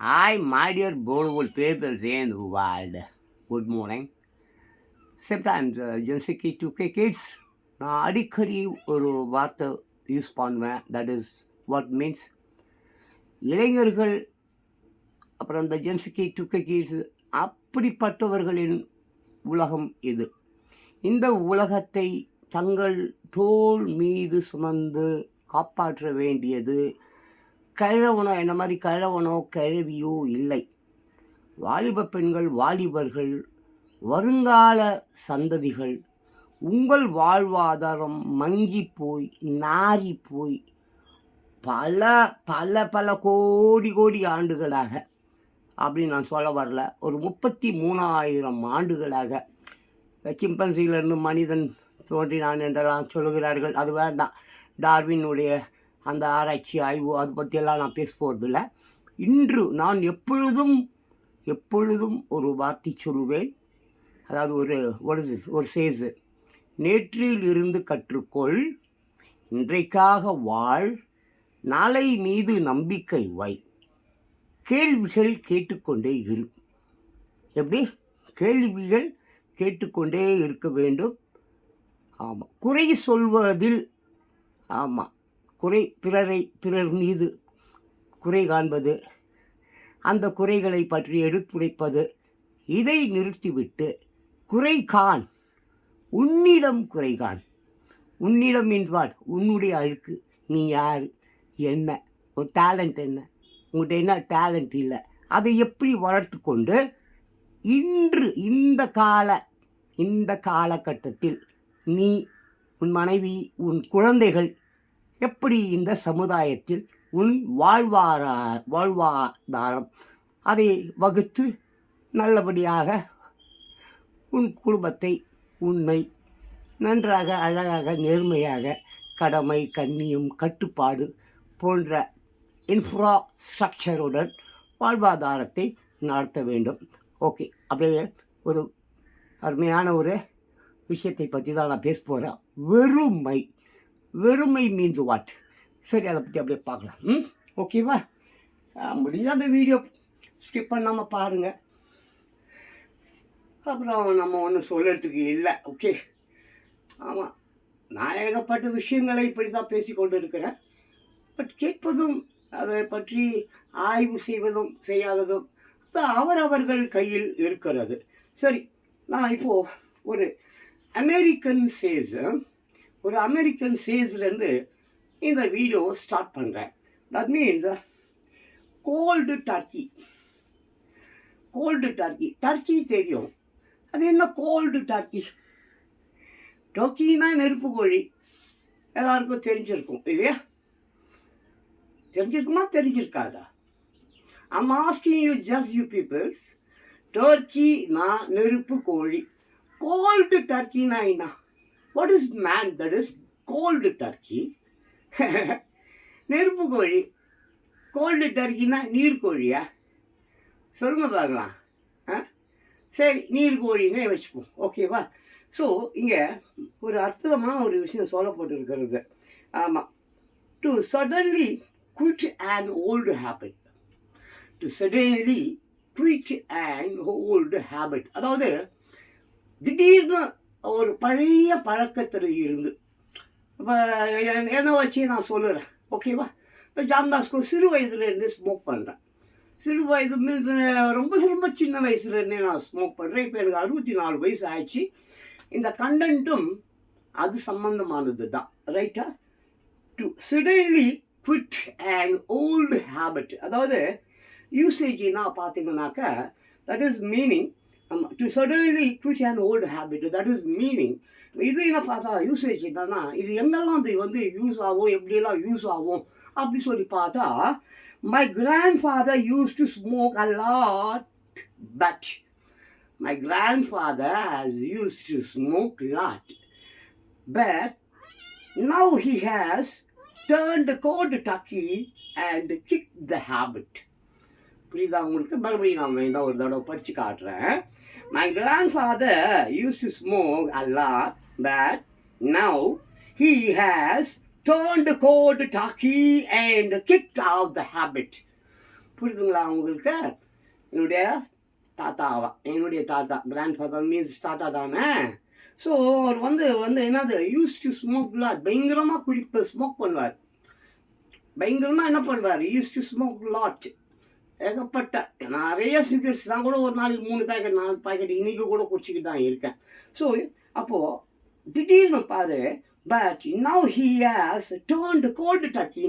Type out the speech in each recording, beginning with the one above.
Hi, my dear beautiful people in the world. Good morning. Sometimes ஜென்சிக்கு 2K kids நான் அடிக்கடி ஒரு வார்த்தை use பண்ணுவேன். தட் இஸ் வாட் மீன்ஸ் இளைஞர்கள் அப்புறம் இந்த ஜென்சிக்கு 2K கிட்ஸ் அப்படிப்பட்டவர்களின் உலகம் இது. இந்த உலகத்தை தங்கள் தோள் மீது சுமந்து காப்பாற்ற வேண்டியது கிழவனோ என்ன மாதிரி கிழவனோ கிழவியோ இல்லை. வாலிப பெண்கள், வாலிபர்கள், வருங்கால சந்ததிகள், உங்கள் வாழ்வாதாரம் மங்கி போய் நாறி போய் பல பல பல கோடி கோடி ஆண்டுகளாக, அப்படின்னு நான் சொல்ல வரல, ஒரு 33,000 ஆண்டுகளாக சிம்பன்சியிலிருந்து மனிதன் தோன்றினான் என்றெல்லாம் சொல்லுகிறார்கள். அது வேண்டாம். டார்வினுடைய அந்த ஆராய்ச்சி ஆய்வு அது பற்றியெல்லாம் நான் பேச போகிறதில்ல. இன்று நான் எப்பொழுதும் ஒரு வார்த்தை சொல்லுவேன். அதாவது ஒரு சேஸு, நேற்றில் இருந்து கற்றுக்கொள், இன்றைக்காக வாழ், நாளை மீது நம்பிக்கை வை, கேள்விகள் கேட்டுக்கொண்டே இரு. எப்படி? கேள்விகள் கேட்டுக்கொண்டே இருக்க வேண்டும். ஆமாம், குறை சொல்வதில், ஆமாம், பிறர் மீது குறை காண்பது, அந்த குறைகளை பற்றி எடுத்துரைப்பது, இதை நிறுத்திவிட்டு குறைகான், உன்னிடம் குறைகான். உன்னிடம் மீன்ஸ் வாட்? உன்னுடைய அழுக்கு, நீ யார், என்ன, ஒரு டேலண்ட் என்ன, உங்கள்கிட்ட என்ன டேலண்ட் இல்லை, அதை எப்படி வளர்த்து கொண்டு இன்று இந்த காலகட்டத்தில் நீ, உன் மனைவி, உன் குழந்தைகள் எப்படி இந்த சமுதாயத்தில் உன் வாழ்வாதாரம் அதை வகுத்து நல்லபடியாக உன் குடும்பத்தை உண்மை நன்றாக அழகாக நேர்மையாக கடமை கண்ணியம் கட்டுப்பாடு போன்ற இன்ஃப்ராஸ்ட்ரக்சருடன் வாழ்வாதாரத்தை நடத்த வேண்டும். ஓகே, அப்படியே ஒரு அருமையான ஒரு விஷயத்தை பற்றி தான் நான் பேச போகிறேன். வெறுமை மீன்ஸ் வாட்? சரி, அதை பற்றி அப்படியே பார்க்கலாம். ஓகேவா? முடிஞ்ச அந்த வீடியோ ஸ்கிப் பண்ணாமல் பாருங்கள். அப்புறம் நம்ம ஒன்றும் சொல்கிறதுக்கு இல்லை. ஓகே, ஆமாம், நான் ஏகப்பட்ட விஷயங்களை இப்படி தான் பேசி கொண்டு இருக்கிறேன். பட் கேட்பதும் அதை பற்றி ஆய்வு செய்வதும் செய்யாததும் அவரவர்கள் கையில் இருக்கிறது. சரி, நான் இப்போது ஒரு அமெரிக்கன் சேஸ்லேருந்து இந்த வீடியோ ஸ்டார்ட் பண்ணுறேன். தட் மீன்ஸ் கோல்டு டர்க்கி தெரியும். அது என்ன கோல்டு டர்க்கி? டர்க்கினா நெருப்பு கோழி, எல்லாருக்கும் தெரிஞ்சிருக்கும் இல்லையா? தெரிஞ்சிருக்குமா, தெரிஞ்சிருக்காதா? I'm asking you, just you peoples. டர்க்கினா நெருப்பு கோழி, கோல்டு டர்க்கினா என்ன? What is man that is cold turkey? நெருப்பு கோழி. கோல்டு டர்க்கினா நீர்கோழியா? சொல்லுங்க பார்க்கலாம். சரி, நீர்கோழின்னே வச்சுப்போம். ஓகேவா? ஸோ இங்கே ஒரு அற்புதமான ஒரு விஷயம் சொல்லப்பட்டிருக்கிறது. ஆமாம், to suddenly quit an old habit. அதாவது திடீர்னு ஒரு பழைய பழக்கத்தில் இருந்து, இப்போ என்ன வச்சு நான் சொல்லுறேன். ஓகேவா? இப்போ ஜாம்தாஸ்கோ சிறு வயதுலேருந்து ஸ்மோக் பண்ணுறேன். சிறு வயது மீது ரொம்ப சின்ன வயசுலேருந்தே நான் ஸ்மோக் பண்ணுறேன். இப்போ எனக்கு 64 வயசு ஆயிடுச்சு. இந்த கண்டென்ட்டும் அது சம்பந்தமானது தான். ரைட்டா? To suddenly quit and old habit, அதாவது யூசேஜ்னா பார்த்தீங்கன்னாக்கா that is meaning. To suddenly quit and old habit, that is meaning. இது என்ன பார்த்தா யூசேஜ் என்னன்னா, இது எங்கெல்லாம் இது வந்து யூஸ் ஆகும், எப்படியெல்லாம் யூஸ் ஆகும் அப்படி சொல்லி பார்த்தா, my grandfather used to smoke a lot, but my grandfather has used to smoke a lot, but now he has turned cold turkey and kicked the habit. புரியுதா உங்களுக்கு? மறுபடியும் நான் இந்த ஒரு தடவை படித்து காட்டுறேன். My grandfather used to smoke a lot, but now he has turned cold turkey and kicked out the habit. புரியுதுங்களா உங்களுக்கு? என்னுடைய என்னுடைய தாத்தா கிராண்ட் ஃபாதர் மீன்ஸ் தாத்தா தானே. ஸோ அவர் வந்து வந்து என்னது யூஸ் டு ஸ்மோக் பயங்கரமாக ஸ்மோக் பண்ணுவார். பயங்கரமாக என்ன பண்ணுவார், யூஸ் டு ஸ்மோக் லாட். ஏகப்பட்ட நிறைய சிகரெட்ஸ் தான் கூட ஒரு நாளைக்கு 3 பேக்கெட் 4 பேக்கெட் இன்றைக்கி கூட குடிச்சிக்கிட்டு தான் இருக்கேன். ஸோ அப்போது திடீர்னு பாரு, but now he has turned cold turkey.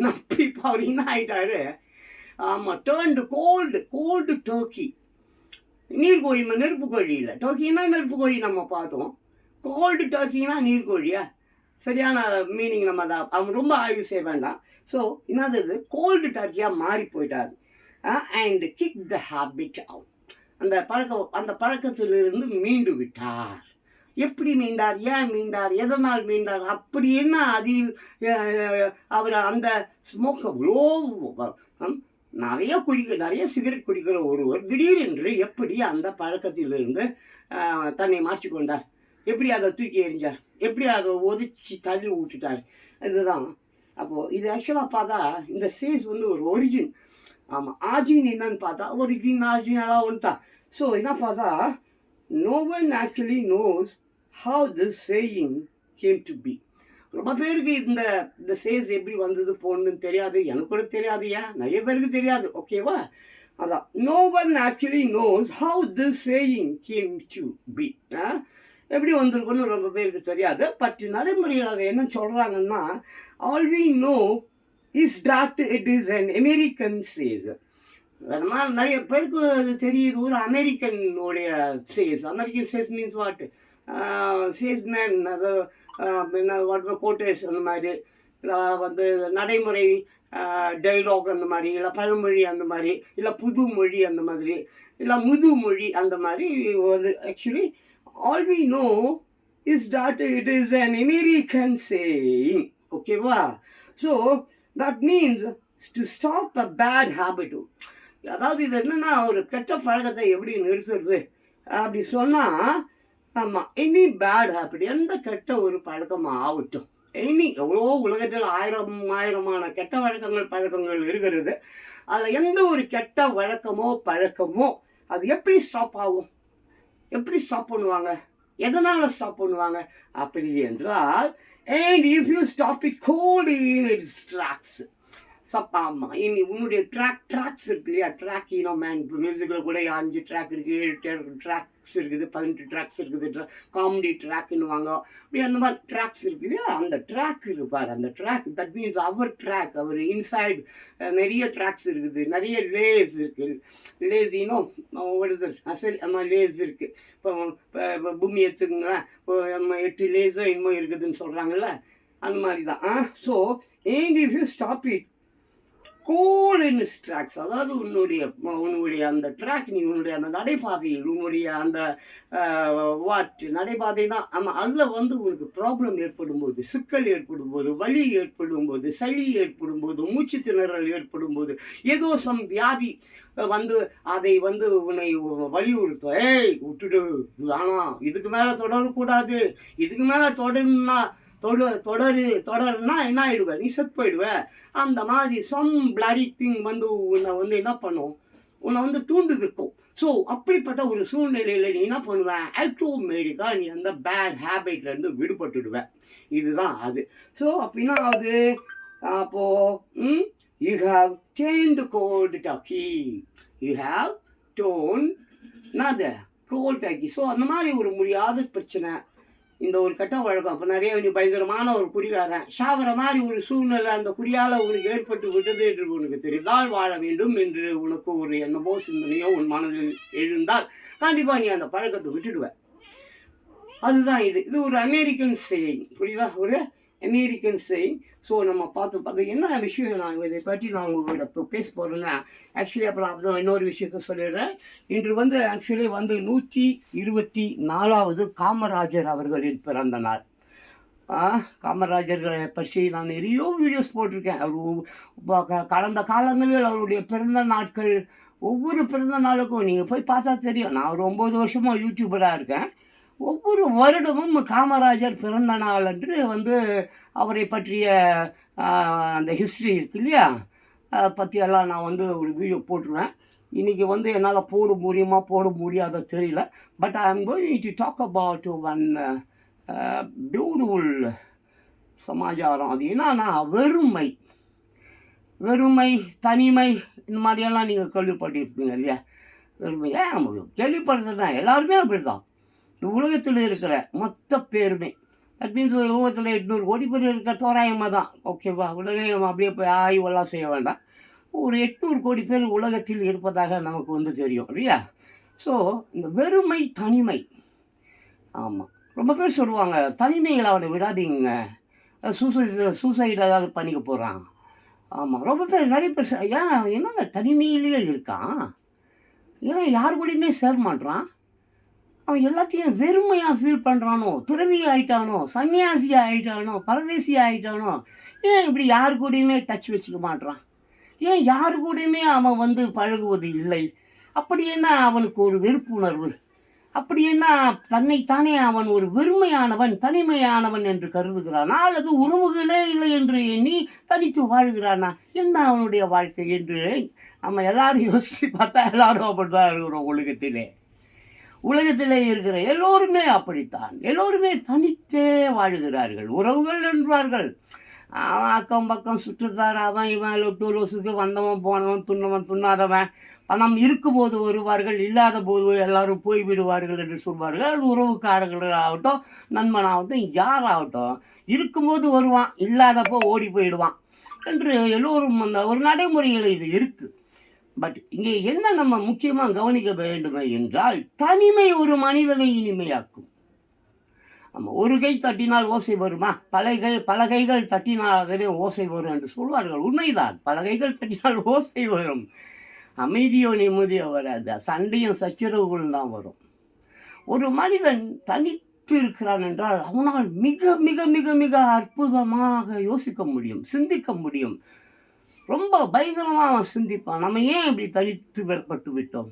இப்போ அவர் என்ன ஆகிட்டாரு, ஆமாம், டர்ன்டு கோல்டு டர்க்கி. நீர்கோழி, நெருப்பு கோழி இல்லை. டர்க்கின்னா நெருப்பு கோழி நம்ம பார்த்தோம். கோல்டு டர்க்கினா நீர்கோழியா? சரியான மீனிங் நம்ம தான். அவங்க ரொம்ப ஆய்வு செய்ய வேண்டாம். ஸோ என்னது கோல்டு டர்க்கியாக மாறி போயிட்டார். And kick the habit out. அந்த பழக்கத்திலிருந்து மீண்டு விட்டார். எப்படி மீண்டார், ஏன் மீண்டார், எதனால் மீண்டார், அப்படி என்ன அதில் அவர் அந்த ஸ்மோக் அவ்வளோ நிறைய சிகரெட் குடிக்கிற ஒருவர் திடீரென்று எப்படி அந்த பழக்கத்திலிருந்து தன்னை மாற்றிக்கொண்டார், எப்படி அதை தூக்கி எறிஞ்சார், எப்படி அதை ஒதிச்சு தள்ளி விட்டுட்டார். இதுதான். அப்போது இது ஆக்சுவலாக பார்த்தா இந்த சேஸ் வந்து ஒரு ஒரிஜின். ஆமாம், ஆர்ஜின் என்னன்னு பார்த்தா ஒரிஜின் ஆர்ஜினெல்லாம் ஒன்றுதா. ஸோ என்ன பார்த்தா, no one actually knows how this saying came to be. ரொம்ப பேருக்கு இந்த சேஸ் எப்படி வந்தது போகணுன்னு தெரியாது. எனக்கு கூட தெரியாது, ஏன் நிறைய பேருக்கு தெரியாது. ஓகேவா? அதான், no one actually knows how this saying came to be. எப்படி வந்திருக்குன்னு ரொம்ப பேருக்கு தெரியாது. பட் நடைமுறையில் அதை என்ன சொல்கிறாங்கன்னா, all we know is that it is an American says. அது மாதிரி நிறைய பேருக்கு அது தெரியுது, ஒரு அமெரிக்கனுடைய chase. American chase means what, salesman, அது என்ன வாட் கோட்டேஸ் அந்த மாதிரி, இல்லை வந்து நடைமுறை டைலாக் அந்த மாதிரி, இல்லை பழமொழி அந்த மாதிரி, இல்லை புது மொழி அந்த மாதிரி, இல்லை முதுமொழி அந்த மாதிரி வந்து actually all we know is that it is an American saying. ஓகேவா? So that means to stop a bad habit. அதாவது இது என்னென்னா, ஒரு கெட்ட பழக்கத்தை எப்படி நிறுத்துறது அப்படி சொன்னால், ஆமாம், எனி பேட் ஹேபிட், எந்த கெட்ட ஒரு பழக்கமாக ஆகட்டும், எவ்வளோ உலகத்தில் ஆயிரமான கெட்ட பழக்கங்கள் இருக்கிறது. அதில் எந்த ஒரு கெட்ட பழக்கமோ அது எப்படி ஸ்டாப் ஆகும், எப்படி ஸ்டாப் பண்ணுவாங்க, எதனால் ஸ்டாப் பண்ணுவாங்க அப்படி என்றால், and if you stop it cold in its tracks. ஆமாம், இனி உன்னுடைய ட்ராக்ஸ் இருக்கு இல்லையா, ட்ராக் மேன் மியூசிக்கில் கூட 5 ட்ராக் இருக்குது, 7 ட்ராக்ஸ் இருக்குது, 18 ட்ராக்ஸ் இருக்குது, காமெடி ட்ராக்குன்னுவாங்க. அப்படி அந்த மாதிரி ட்ராக்ஸ் இருக்கு இல்லையா, அந்த ட்ராக் இருப்பார். அந்த ட்ராக் தட் மீன்ஸ் அவர் இன்சைடு நிறைய ட்ராக்ஸ் இருக்குது, நிறைய லேஸ் இருக்குது. லேஸினோ சரி, அந்த லேஸ் இருக்குது. இப்போ பூமி எடுத்துக்கங்களேன், இப்போ 8 லேஸோ இன்னும் இருக்குதுன்னு சொல்கிறாங்கல்ல, அந்த மாதிரி தான். So and if you stop it goal in tracks, அதாவது உன்னுடைய அந்த ட்ராக், நீ உன்னுடைய அந்த நடைபாதையில், உன்னுடைய அந்த நடைபாதை தான். ஆமாம், அதில் வந்து உனக்கு ப்ராப்ளம் ஏற்படும் போது, சிக்கல் ஏற்படும் போது, வலி ஏற்படும் போது, சளி ஏற்படும் போது, மூச்சு திணறல் ஏற்படும் போது, ஏதோ வியாதி வந்து அதை வந்து உன்னை வலியுறுத்தும். விட்டுடு, வேணாம், இதுக்கு மேலே தொடரக்கூடாது, இதுக்கு மேலே தொடருன்னா என்ன ஆகிடுவேன், நீ செத்து போயிடுவேன். அந்த மாதிரி பிளாடி திங் வந்து உன்னை வந்து என்ன பண்ணும், உன்னை வந்து தூண்டு வைக்கும். ஸோ அப்படிப்பட்ட ஒரு சூழ்நிலையில் நீ என்ன பண்ணுவேன், ஆட்டோமேட்டிக்காக நீ அந்த பேட் ஹேபிட்லேருந்து விடுபட்டுடுவேன். இதுதான் அது. ஸோ அப்படின்னா அது அப்போது you have turned cold turkey, you have done என்னது கோல்டு டர்க்கி. ஸோ அந்த மாதிரி ஒரு முடியாத பிரச்சனை, இந்த ஒரு கெட்ட வழக்கம். அப்போ நிறைய பயங்கரமான ஒரு குடிகாரன் சாவர மாதிரி ஒரு சூழ்நிலை அந்த குடியால் உனக்கு ஏற்பட்டு விட்டது என்று உனக்கு தெரிந்தால், வாழ வேண்டும் என்று உனக்கு ஒரு எண்ணமோ சிந்தனையோ உன் மனதில் எழுந்தால் கண்டிப்பாக நீ அந்த பழக்கத்தை விட்டுடுவேன். அதுதான் இது ஒரு அமெரிக்கன் சேயிங், புரியுதா, ஒரு அமெரிக்கன் சேயிங். ஸோ நம்ம பார்த்து என்ன விஷயம் நான் இதை பற்றி நான் உங்களோட இப்போ பேச போகிறேன்னா, ஆக்சுவலி அப்புறம் அப்படி இன்னொரு விஷயத்த சொல்லிடுறேன். இன்று வந்து ஆக்சுவலி வந்து 124வது காமராஜர் அவர்களின் பிறந்த நாள். காமராஜர்களை பற்றி நான் நிறைய வீடியோஸ் போட்டிருக்கேன். அவர் கடந்த காலங்களில் அவருடைய பிறந்த நாட்கள், ஒவ்வொரு பிறந்த நாளுக்கும் நீங்கள் போய் பார்த்தா தெரியும். நான் ஒரு 9 வருஷமாக யூடியூபராக இருக்கேன். ஒவ்வொரு வருடமும் காமராஜர் பிறந்த நாள் அன்று வந்து அவரை பற்றிய அந்த ஹிஸ்ட்ரி இருக்கு இல்லையா, பற்றியெல்லாம் நான் வந்து ஒரு வீடியோ போட்டுருவேன். இன்றைக்கி வந்து என்னால் போட முடியாத தெரியல. But I am going to talk about one beautiful சமாச்சாரம். அது என்னன்னா வெறுமை, தனிமை, இந்த மாதிரியெல்லாம் நீங்கள் கேள்விப்பட்டிருப்பீங்க இல்லையா? வெறுமை நம்ம கேள்விப்படுறது தான், எல்லாருமே அப்படி தான். இந்த உலகத்தில் இருக்கிற மொத்த பேருமே, தட் மீன்ஸ் உலகத்தில் 800 கோடி பேர் இருக்க தோராயமாக தான், ஓகேவா? உடனே நம்ம அப்படியே போய் ஆய்வெல்லாம் செய்ய வேண்டாம். ஒரு 800 கோடி பேர் உலகத்தில் இருப்பதாக நமக்கு வந்து தெரியும் இல்லையா? ஸோ இந்த வெறுமை, தனிமை, ஆமாம், ரொம்ப பேர் சொல்லுவாங்க, தனிமைகளை அவனை விடாதீங்க, சூசைட் ஏதாவது பண்ணிக்க போகிறான். ஆமாம், ரொம்ப பேர், நிறைய பேர் ஏன் என்னங்க தனிமையிலேயே இருக்கான், ஏன் யார் கூடயுமே சேர மாட்றான், அவன் எல்லாத்தையும் வெறுமையாக ஃபீல் பண்ணுறானோ, துறவி ஆகிட்டானோ, சன்னியாசி ஆகிட்டானோ, பரதேசி ஆகிட்டானோ, ஏன் இப்படி யார் கூடயுமே டச் வச்சுக்க மாட்றான், ஏன் யார் கூடயுமே அவன் வந்து பழகுவது இல்லை? அப்படி என்ன அவனுக்கு ஒரு வெறுப்புணர்வு? அப்படி என்ன தன்னைத்தானே அவன் ஒரு வெறுமையானவன், தனிமையானவன் என்று கருதுகிறானா, அல்லது உறவுகளே இல்லை என்று எண்ணி தனித்து வாழ்கிறானா? என்ன அவனுடைய வாழ்க்கை என்று நம்ம எல்லாரும் யோசித்து பார்த்தா எல்லாரும் அப்படித்தான் இருக்கிறோம். உலகத்திலே இருக்கிற எல்லோருமே அப்படித்தான். எல்லோருமே தனித்தே வாழ்கிறார்கள். உறவுகள் என்பார்கள், அவன் அக்கம் பக்கம் சுற்றுத்தார், அவன் இவன் லொட்டு லொசுக்கு, வந்தவன் போனவன், துண்ணவன் துண்ணாதவன், பணம் இருக்கும்போது வருவார்கள், இல்லாத போது எல்லாரும் போய்விடுவார்கள் என்று சொல்வார்கள். அது உறவுக்காரர்களாகட்டும், நண்பனாகட்டும், யாராகட்டும், இருக்கும்போது வருவான், இல்லாதப்போ ஓடி போயிடுவான் என்று எல்லோரும் அந்த ஒரு நடைமுறையில் இது இருக்குது. பட் இங்கே என்ன நம்ம முக்கியமாக கவனிக்க வேண்டுமே என்றால், தனிமை ஒரு மனிதனை இனிமையாக்கும். ஆமாம், ஒரு கை தட்டினால் ஓசை வருமா? பல கைகள் தட்டினால் அதனே ஓசை வரும் என்று சொல்வார்கள். உண்மைதான், பல கைகள் தட்டினால் ஓசை வரும், அமைதியோ நிம்மதியோ வராது, சண்டையும் சச்சரவுகளும் தான் வரும். ஒரு மனிதன் தனித்து இருக்கிறான் என்றால் அவனால் மிக மிக மிக மிக அற்புதமாக யோசிக்க முடியும், சிந்திக்க முடியும். ரொம்ப பயங்கரமாக அவன் சிந்திப்பான். நம்ம ஏன் இப்படி தனித்து விடப்பட்டு விட்டோம்,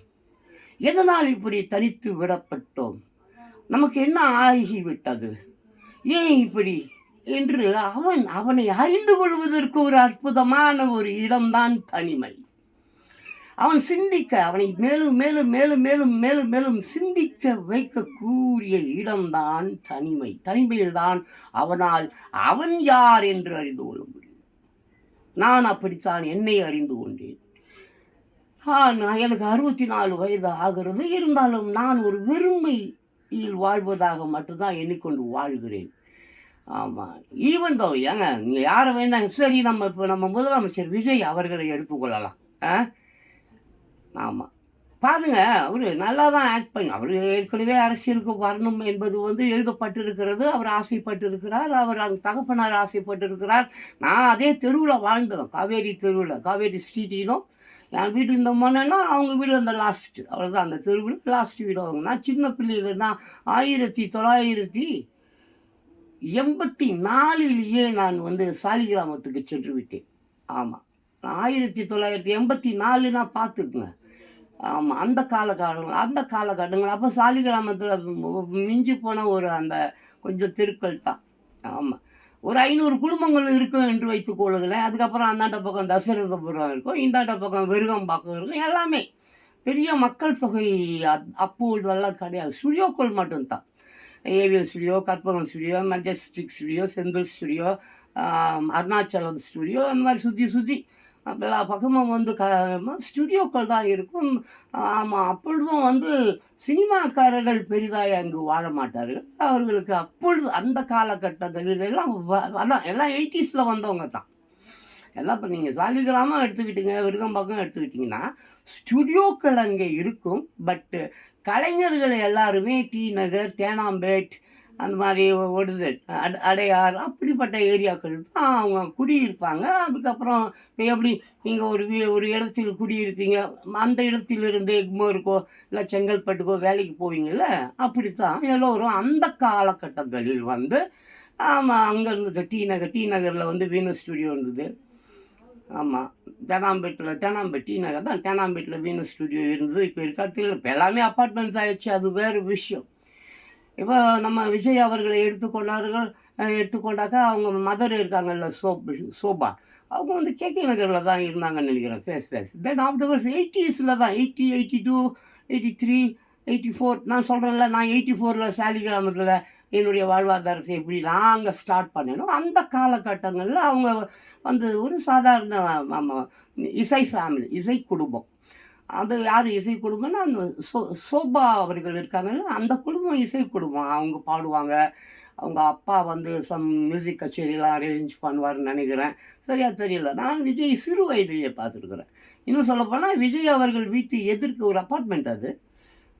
எதனால் இப்படி தனித்து விடப்பட்டோம், நமக்கு என்ன ஆகிவிட்டது, ஏன் இப்படி என்று அவனை அறிந்து கொள்வதற்கு ஒரு அற்புதமான ஒரு இடம்தான் தனிமை. அவன் சிந்திக்க, அவனை மேலும் மேலும் மேலும் மேலும் மேலும் மேலும் சிந்திக்க வைக்கக்கூடிய இடம்தான் தனிமை. தனிமையில்தான் அவனால் அவன் யார் என்று அறிந்து கொள்ள முடியும். நான் அப்படித்தான் என்னை அறிந்து கொண்டேன். எனக்கு 64 வயது ஆகிறது, இருந்தாலும் நான் ஒரு வெறுமையில் வாழ்வதாக மட்டும்தான் எண்ணிக்கொண்டு வாழ்கிறேன். ஆமாம், ஈவன் தோ ஏங்க நீங்கள் யாரை வேணால், சரி நம்ம இப்போ நம்ம முதலமைச்சர் விஜய் அவர்களை எடுத்துக்கொள்ளலாம். ஆமாம், பாருங்க, அவர் நல்லா தான் ஆக்ட் பண்ணி, அவர் ஏற்கனவே அரசியலுக்கு வரணும் என்பது வந்து எழுதப்பட்டிருக்கிறது, அவர் ஆசைப்பட்டிருக்கிறார், அவர் அங்கே தகப்பனார் ஆசைப்பட்டிருக்கிறார். நான் அதே தெருவில் வாழ்ந்தவன், காவேரி தெருவில், காவேரி ஸ்ட்ரீட்டிலும் என் வீடு இந்த மனைன்னா அவங்க வீடு அந்த லாஸ்ட்டு, அவ்வளோதான், அந்த தெருவில் லாஸ்ட் வீடு அவங்க. நான் சின்ன பிள்ளையிலன்னா 1984 நான் வந்து சாலிகிராமத்துக்கு சென்று விட்டேன். ஆமாம், 1984 பார்த்துக்குங்க. ஆமாம், அந்த காலகட்டங்கள் அப்போ சாலிகிராமத்தில் மிஞ்சி போன ஒரு அந்த கொஞ்சம் தெருக்கள் தான். ஆமாம், ஒரு 500 குடும்பங்கள் இருக்கும் என்று வைத்துக் கொள்ளுங்களேன். அதுக்கப்புறம் அந்தாண்ட பக்கம் தசரதபுரம் இருக்கும், இந்தாண்ட பக்கம் விருகம்பாக்கம் இருக்கும். எல்லாமே பெரிய மக்கள் தொகை அப்போதெல்லாம் கிடையாது. ஸ்டுடியோக்கள் மட்டும்தான், AVM studio, Karpagam studio, Majestic studio, Senthil studio, Arunachalam studio, அந்த மாதிரி சுற்றி எல்லா பக்கமும் வந்து ஸ்டுடியோக்கள் தான் இருக்கும். ஆமாம், அப்பொழுதும் வந்து சினிமாக்காரர்கள் பெரிதாய் அங்கு வாழ மாட்டார்கள். அவர்களுக்கு அப்பொழுது அந்த காலகட்டங்களில் எல்லாம் அதான் எல்லாம் 80s வந்தவங்க தான் எல்லாம். இப்போ நீங்கள் சாலிகிராமம் எடுத்துக்கிட்டீங்க, விருகம்பாக்கம் எடுத்துக்கிட்டிங்கன்னா ஸ்டுடியோக்கள் அங்கே இருக்கும். பட்டு கலைஞர்கள் எல்லாருமே டி நகர், தேனாம்பேட், அந்த மாதிரி ஒடுது அடையார், அப்படிப்பட்ட ஏரியாக்கள் தான் அவங்க குடியிருப்பாங்க. அதுக்கப்புறம் இப்போ எப்படி நீங்கள் ஒரு இடத்தில் குடியிருப்பீங்க, அந்த இடத்திலிருந்து எக்மோருக்கோ இல்லை செங்கல்பட்டுக்கோ வேலைக்கு போவீங்கள்ல, அப்படித்தான் எல்லோரும் அந்த காலகட்டங்களில் வந்து. ஆமாம், அங்கே இருந்தது டி நகரில் வந்து வீனஸ் ஸ்டுடியோ இருந்தது. ஆமாம், தேனாம்பேட் டி நகர் தான், தேனாம்பேட்டில் வீனஸ் ஸ்டுடியோ இருந்தது. இப்போ இருக்காது, இப்போ எல்லாமே அப்பார்ட்மெண்ட்ஸ் ஆகிடுச்சு, அது வேறு விஷயம். இப்போ நம்ம விஜய் அவர்களை எடுத்துக்கொண்டாக்கா அவங்க மதர் இருக்காங்கல்ல, சோபா, அவங்க வந்து கேகே நகரில் தான் இருந்தாங்கன்னு நினைக்கிறேன் ஃபேஸ். தென் ஆஃப்டர்வர்ஸ் 80s தான் 80, 82, 83, 84 நான் சொல்கிறேன்ல, நான் 84 சாலிகிராமத்தில் என்னுடைய வாழ்வாதாரத்தை எப்படி நான் அங்கே ஸ்டார்ட் பண்ணேனோ அந்த காலகட்டங்களில் அவங்க வந்து ஒரு சாதாரண இசை ஃபேமிலி, இசை குடும்பம். அது யார் இசை குடும்பம்னா அந்த சோபா அவர்கள் இருக்காங்கல்ல, அந்த குடும்பம் இசை குடும்பம். அவங்க பாடுவாங்க. அவங்க அப்பா வந்து சம் மியூசிக் கச்சேரிலாம் அரேஞ்ச் பண்ணுவார்னு நினைக்கிறேன். சரியா தெரியல. நான் விஜய் சிறு வயதிலேயே பார்த்துருக்குறேன். இன்னும் சொல்லப்போனால் விஜய் அவர்கள் வீட்டு எதிர்க்க ஒரு அப்பார்ட்மெண்ட், அது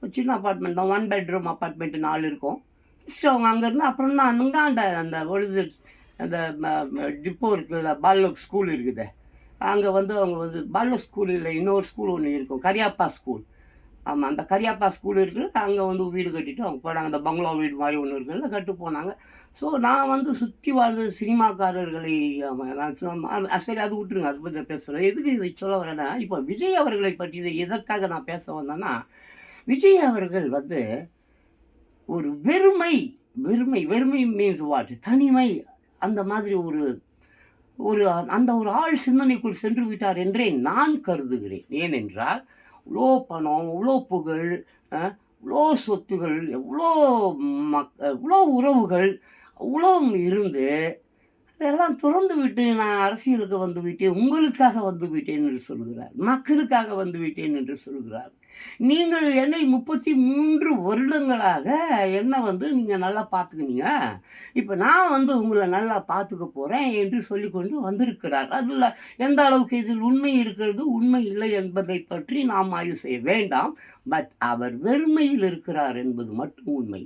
ஒரு சின்ன அப்பார்ட்மெண்ட் தான், 1 பெட்ரூம் அப்பார்ட்மெண்ட்டு 4 இருக்கும். ஃபஸ்ட்டு அவங்க அங்கேருந்து அப்புறம் தான் அங்காண்ட அந்த ஒழுது அந்த டிப்போ இருக்குல்ல, பாலோக் ஸ்கூல் இருக்குது, அங்கே வந்து அவங்க வந்து பாலோக் ஸ்கூல் இல்லை, இன்னொரு ஸ்கூல் ஒன்று இருக்கும், கரியாப்பா ஸ்கூல். ஆமாம், அந்த கரியாப்பா ஸ்கூல் இருக்குல்ல, அங்கே வந்து வீடு கட்டிட்டு அவங்க போனாங்க. அந்த பங்களா வீடு மாதிரி ஒன்று இருக்குல்ல, கட்டு போனாங்க. ஸோ நான் வந்து சுற்றி வாழ்ந்த சினிமாக்காரர்களை நான் சரி அது விட்டுருங்க, அதை பற்றி பேசுகிறேன். எதுக்கு இதை சொல்ல வரேன்னா, இப்போ விஜய் அவர்களை பற்றி இதை எதற்காக நான் பேச வந்தேன்னா, விஜய் அவர்கள் வந்து ஒரு வெறுமை மீன்ஸ் வாட், தனிமை, அந்த மாதிரி ஒரு ஒரு அந்த ஒரு ஆழ் சிந்தனைக்குள் சென்று விட்டார் என்றே நான் கருதுகிறேன். ஏனென்றால் இவ்வளோ பணம், இவ்வளோ புகழ், இவ்வளோ சொத்துகள், இவ்வளோ உறவுகள், அவ்வளோ இருந்து அதெல்லாம் துறந்து விட்டு நான் அரசியலுக்கு வந்து விட்டேன், உங்களுக்காக வந்து விட்டேன் என்று சொல்கிறார், மக்களுக்காக வந்து விட்டேன் என்று சொல்கிறார். நீங்கள் என்னை 33 வருடங்களாக என்னை வந்து நீங்கள் நல்லா பார்த்துக்கினீங்க, இப்போ நான் வந்து உங்களை நல்லா பார்த்துக்க போகிறேன் என்று சொல்லிக்கொண்டு வந்திருக்கிறார். அதில் எந்த அளவுக்கு இதில் உண்மை இருக்கிறது, உண்மை இல்லை என்பதை பற்றி நாம் ஆய்வு செய்ய வேண்டாம். பட் அவர் வெறுமையில் இருக்கிறார் என்பது மட்டும் உண்மை.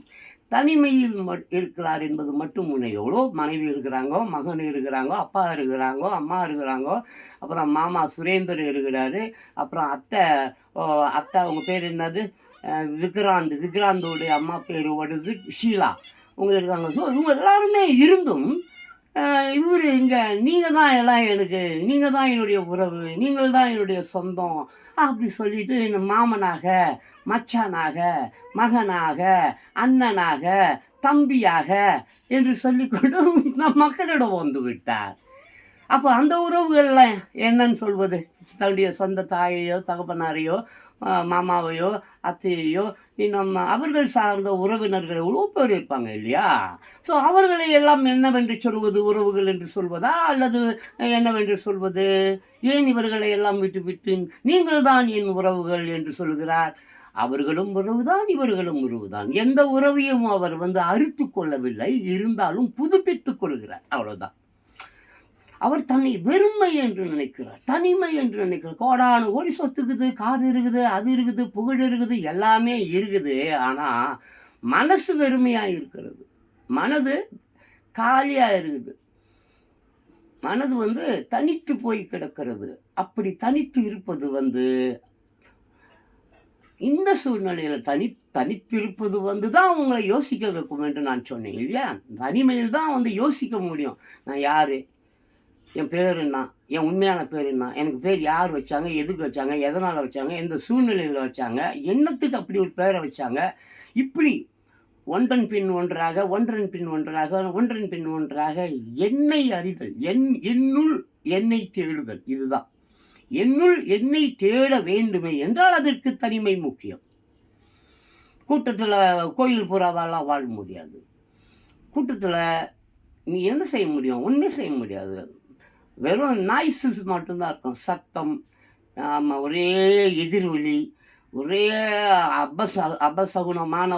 தனிமையில் இருக்கிறார் என்பது மட்டும் உண்மை. எவ்வளோ மனைவி இருக்கிறாங்கோ, மகன் இருக்கிறாங்கோ, அப்பா இருக்கிறாங்கோ, அம்மா இருக்கிறாங்கோ, அப்புறம் மாமா சுரேந்தர் இருக்கிறாரு, அப்புறம் அத்தை அவங்க பேர் என்னது, விக்ராந்தோடைய அம்மா பேர் வடுது ஷீலா, அவங்க இருக்காங்க. ஸோ இவங்க எல்லாருமே இருந்தும் இவர் இங்கே நீங்கள் தான் எல்லாம் எனக்கு, நீங்கள் தான் என்னுடைய உறவு, நீங்கள் தான் என்னுடைய சொந்தம் அப்படி சொல்லிட்டு இந்த மாமனாக, மச்சானாக, மகனாக, அண்ணனாக, தம்பியாக என்று சொல்லிக்கொண்டு மக்களிடம் வந்து விட்டார். அப்போ அந்த உறவுகள்லாம் என்னன்னு சொல்வது? தன்னுடைய சொந்த தாயையோ, தகப்பனாரையோ, மாமாவையோ, அத்தையையோ, இன்னும் அவர்கள் சார்ந்த உறவினர்கள் எவ்வளோ பேர் இருப்பாங்க இல்லையா? ஸோ அவர்களை எல்லாம் என்னவென்று சொல்வது? உறவுகள் என்று சொல்வதா, அல்லது என்னவென்று சொல்வது? ஏன் இவர்களை எல்லாம் விட்டு நீங்கள் தான் என் உறவுகள் என்று சொல்கிறார்? அவர்களும் உறவுதான், இவர்களும் உறவுதான். எந்த உறவையும் அவர் வந்து அறுத்து கொள்ளவில்லை, இருந்தாலும் புதுப்பித்துக் கொள்கிறார், அவ்வளோதான். அவர் தன்னை வெறுமை என்று நினைக்கிறார், தனிமை என்று நினைக்கிறார். கோடானு கோடி சொத்துக்குது, காது இருக்குது, அது இருக்குது, புகழ் இருக்குது, எல்லாமே இருக்குது. ஆனால் மனசு வெறுமையாக இருக்கிறது, மனது காலியாக இருக்குது, மனது வந்து தனித்து போய் கிடக்கிறது. அப்படி தனித்து இருப்பது வந்து இந்த சூழ்நிலையில் தனித்திருப்பது வந்து தான் உங்களை யோசிக்க வைக்கும் என்று நான் சொன்னேன் இல்லையா? தனிமையில் தான் வந்து யோசிக்க முடியும். நான் யார், என் பேர் என்ன, என் உண்மையான பேர் என்ன, எனக்கு பேர் யார் வச்சாங்க, எதுக்கு வச்சாங்க, எதனால் வச்சாங்க, எந்த சூழ்நிலையில் வச்சாங்க, என்னத்துக்கு அப்படி ஒரு பேரை வச்சாங்க, இப்படி ஒன்றன் பின் ஒன்றாக என்னை அறிதல், என்னுள் என்னை தேடுதல், இதுதான். என்னுள் என்னை தேட வேண்டுமே என்றால் அதற்கு தனிமை முக்கியம். கூட்டத்தில் கோயில் புறாவெல்லாம் வாழ முடியாது. கூட்டத்தில் நீ என்ன செய்ய முடியும்? ஒன்றுமே செய்ய முடியாது. வெறும் நாய்ஸஸ் மட்டும்தான் இருக்கும், சத்தம், ஒரே எதிர்வொலி, ஒரே அபசகுணமான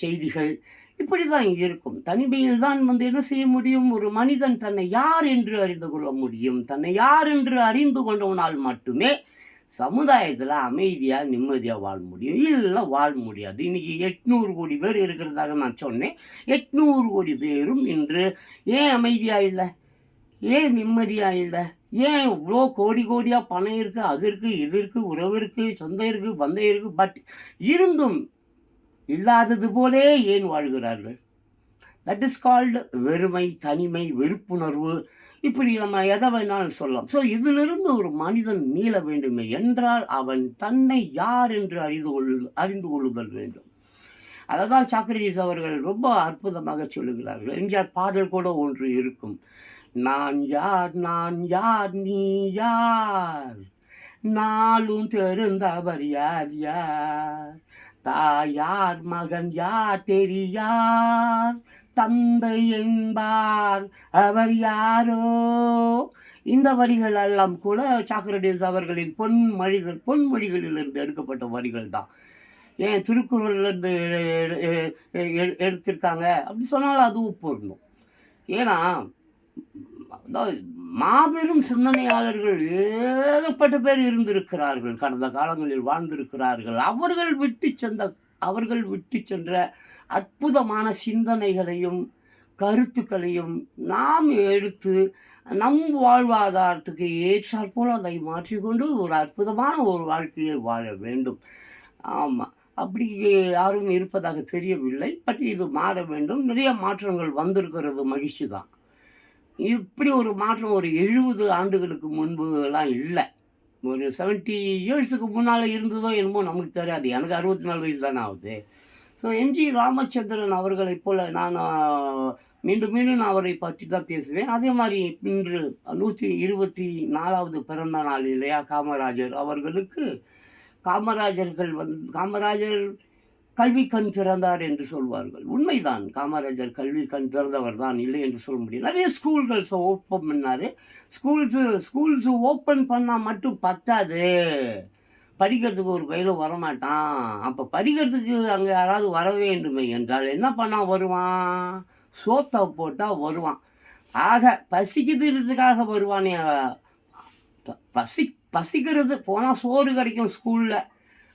செய்திகள், இப்படி தான் இருக்கும். தனிமையில் தான் வந்து என்ன செய்ய முடியும்? ஒரு மனிதன் தன்னை யார் என்று அறிந்து கொள்ள முடியும். தன்னை யார் என்று அறிந்து கொண்டவனால் மட்டுமே சமுதாயத்தில் அமைதியாக நிம்மதியாக வாழ முடியும், இல்லை வாழ முடியாது. இன்றைக்கி 800 கோடி பேர் இருக்கிறதாக நான் சொன்னேன். 800 கோடி பேரும் இன்று ஏன் அமைதியாக இல்லை, ஏன் நிம்மதியாக இல்லை, ஏன் இவ்வளோ கோடியாக பணம் இருக்குது, அது இருக்குது, இது இருக்குது, உறவு இருக்குது, சொந்தம் இருக்குது, பந்தம் இருக்குது, பட் இருந்தும் இல்லாதது போலே ஏன் வாழ்கிறார்கள்? தட் இஸ் கால்டு வெறுமை, தனிமை, வெறுப்புணர்வு. இப்படி நம்ம எதை வேணாலும் சொல்லலாம். ஸோ இதிலிருந்து ஒரு மனிதன் மீள வேண்டுமே என்றால் அவன் தன்னை யார் என்று அறிந்து கொள்ளுதல் வேண்டும். அதை தான் சாக்ரடீஸ் அவர்கள் ரொம்ப அற்புதமாக சொல்லுகிறார்கள். எம்ஜிஆர் பாடல் கூட ஒன்று இருக்கும், நான் யார் நான் யார் நீ யார், நாளும் தெரிந்தவர் யார் யார், தாயார் மகன் யார் தெரியார், தந்தை என்பார் அவர் யாரோ. இந்த வரிகள் எல்லாம் கூட சாக்ரடீஸ் அவர்களின் பொன்மொழிகளிலிருந்து எடுக்கப்பட்ட வரிகள் தான். ஏன் திருக்குறள்லேருந்து எடுத்திருக்காங்க அப்படி சொன்னாலும் அதுவும் பொருந்தும். ஏன்னா மாபெரும் சிந்தனையாளர்கள் ஏகப்பட்ட பேர் இருந்திருக்கிறார்கள், கடந்த காலங்களில் வாழ்ந்திருக்கிறார்கள். அவர்கள் விட்டு சென்ற அற்புதமான சிந்தனைகளையும் கருத்துக்களையும் நாம் எடுத்து நம் வாழ்வாதாரத்துக்கு ஏற்றாற்போல் அதை மாற்றிக்கொண்டு ஒரு அற்புதமான ஒரு வாழ்க்கையை வாழ வேண்டும். ஆமாம், அப்படி யாரும் இருப்பதாக தெரியவில்லை. பட் இது மாற வேண்டும். நிறைய மாற்றங்கள் வந்திருக்கிறது, மகிழ்ச்சி தான். இப்படி ஒரு மாற்றம் ஒரு 70 ஆண்டுகளுக்கு முன்புலாம் இல்லை. ஒரு 70 இயர்ஸுக்கு முன்னால் இருந்ததோ என்னமோ நமக்கு தெரியாது. எனக்கு 64 வயசு தானே ஆகுது. ஸோ எம்ஜி ராமச்சந்திரன் அவர்களைப் போல் நான் மீண்டும் நான் அவரை பற்றி தான் பேசுவேன். அதே மாதிரி இன்று 124வது பிறந்த நாள் இல்லையா காமராஜர் அவர்களுக்கு. காமராஜர் கல்வி கண் திறந்தார் என்று சொல்வார்கள். உண்மைதான், காமராஜர் கல்வி கண் திறந்தவர் தான், இல்லை என்று சொல்ல முடியும். நிறைய ஸ்கூல்ஸ் ஓப்பன் பண்ணார். ஸ்கூல்ஸ் ஓப்பன் பண்ணால் மட்டும் பத்தாது, படிக்கிறதுக்கு ஒரு பயிலும் வரமாட்டான். அப்போ படிக்கிறதுக்கு அங்கே யாராவது வர வேண்டுமே என்றால் என்ன பண்ணால் வருவான்? சோத்தை போட்டால் வருவான். ஆக பசிக்கிறதுக்காக வருவானே. பசிக்கிறது போனால் சோறு கிடைக்கும், ஸ்கூலில்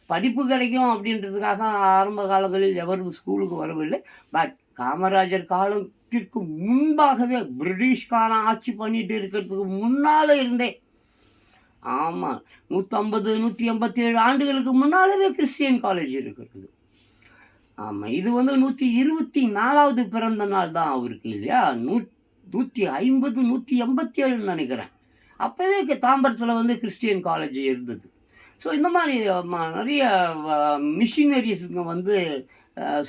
படிப்பு கிடைக்கும் அப்படின்றதுக்காக ஆரம்ப காலங்களில் எவரும் ஸ்கூலுக்கு வரவில்லை. பட் காமராஜர் காலத்திற்கு முன்பாகவே பிரிட்டிஷ்காரன் ஆட்சி பண்ணிட்டு இருக்கிறதுக்கு முன்னால் இருந்தே, ஆமாம், 150-187 ஆண்டுகளுக்கு முன்னாலே கிறிஸ்டியன் காலேஜ் இருக்கிறது. ஆமாம், இது 124வது பிறந்த நாள் தான் அவருக்கு இல்லையா. 150-187 நினைக்கிறேன். அப்போவே தாம்பரத்தில் கிறிஸ்டியன் காலேஜ் இருந்தது. ஸோ இந்த மாதிரி நிறைய மிஷினரிஸுங்க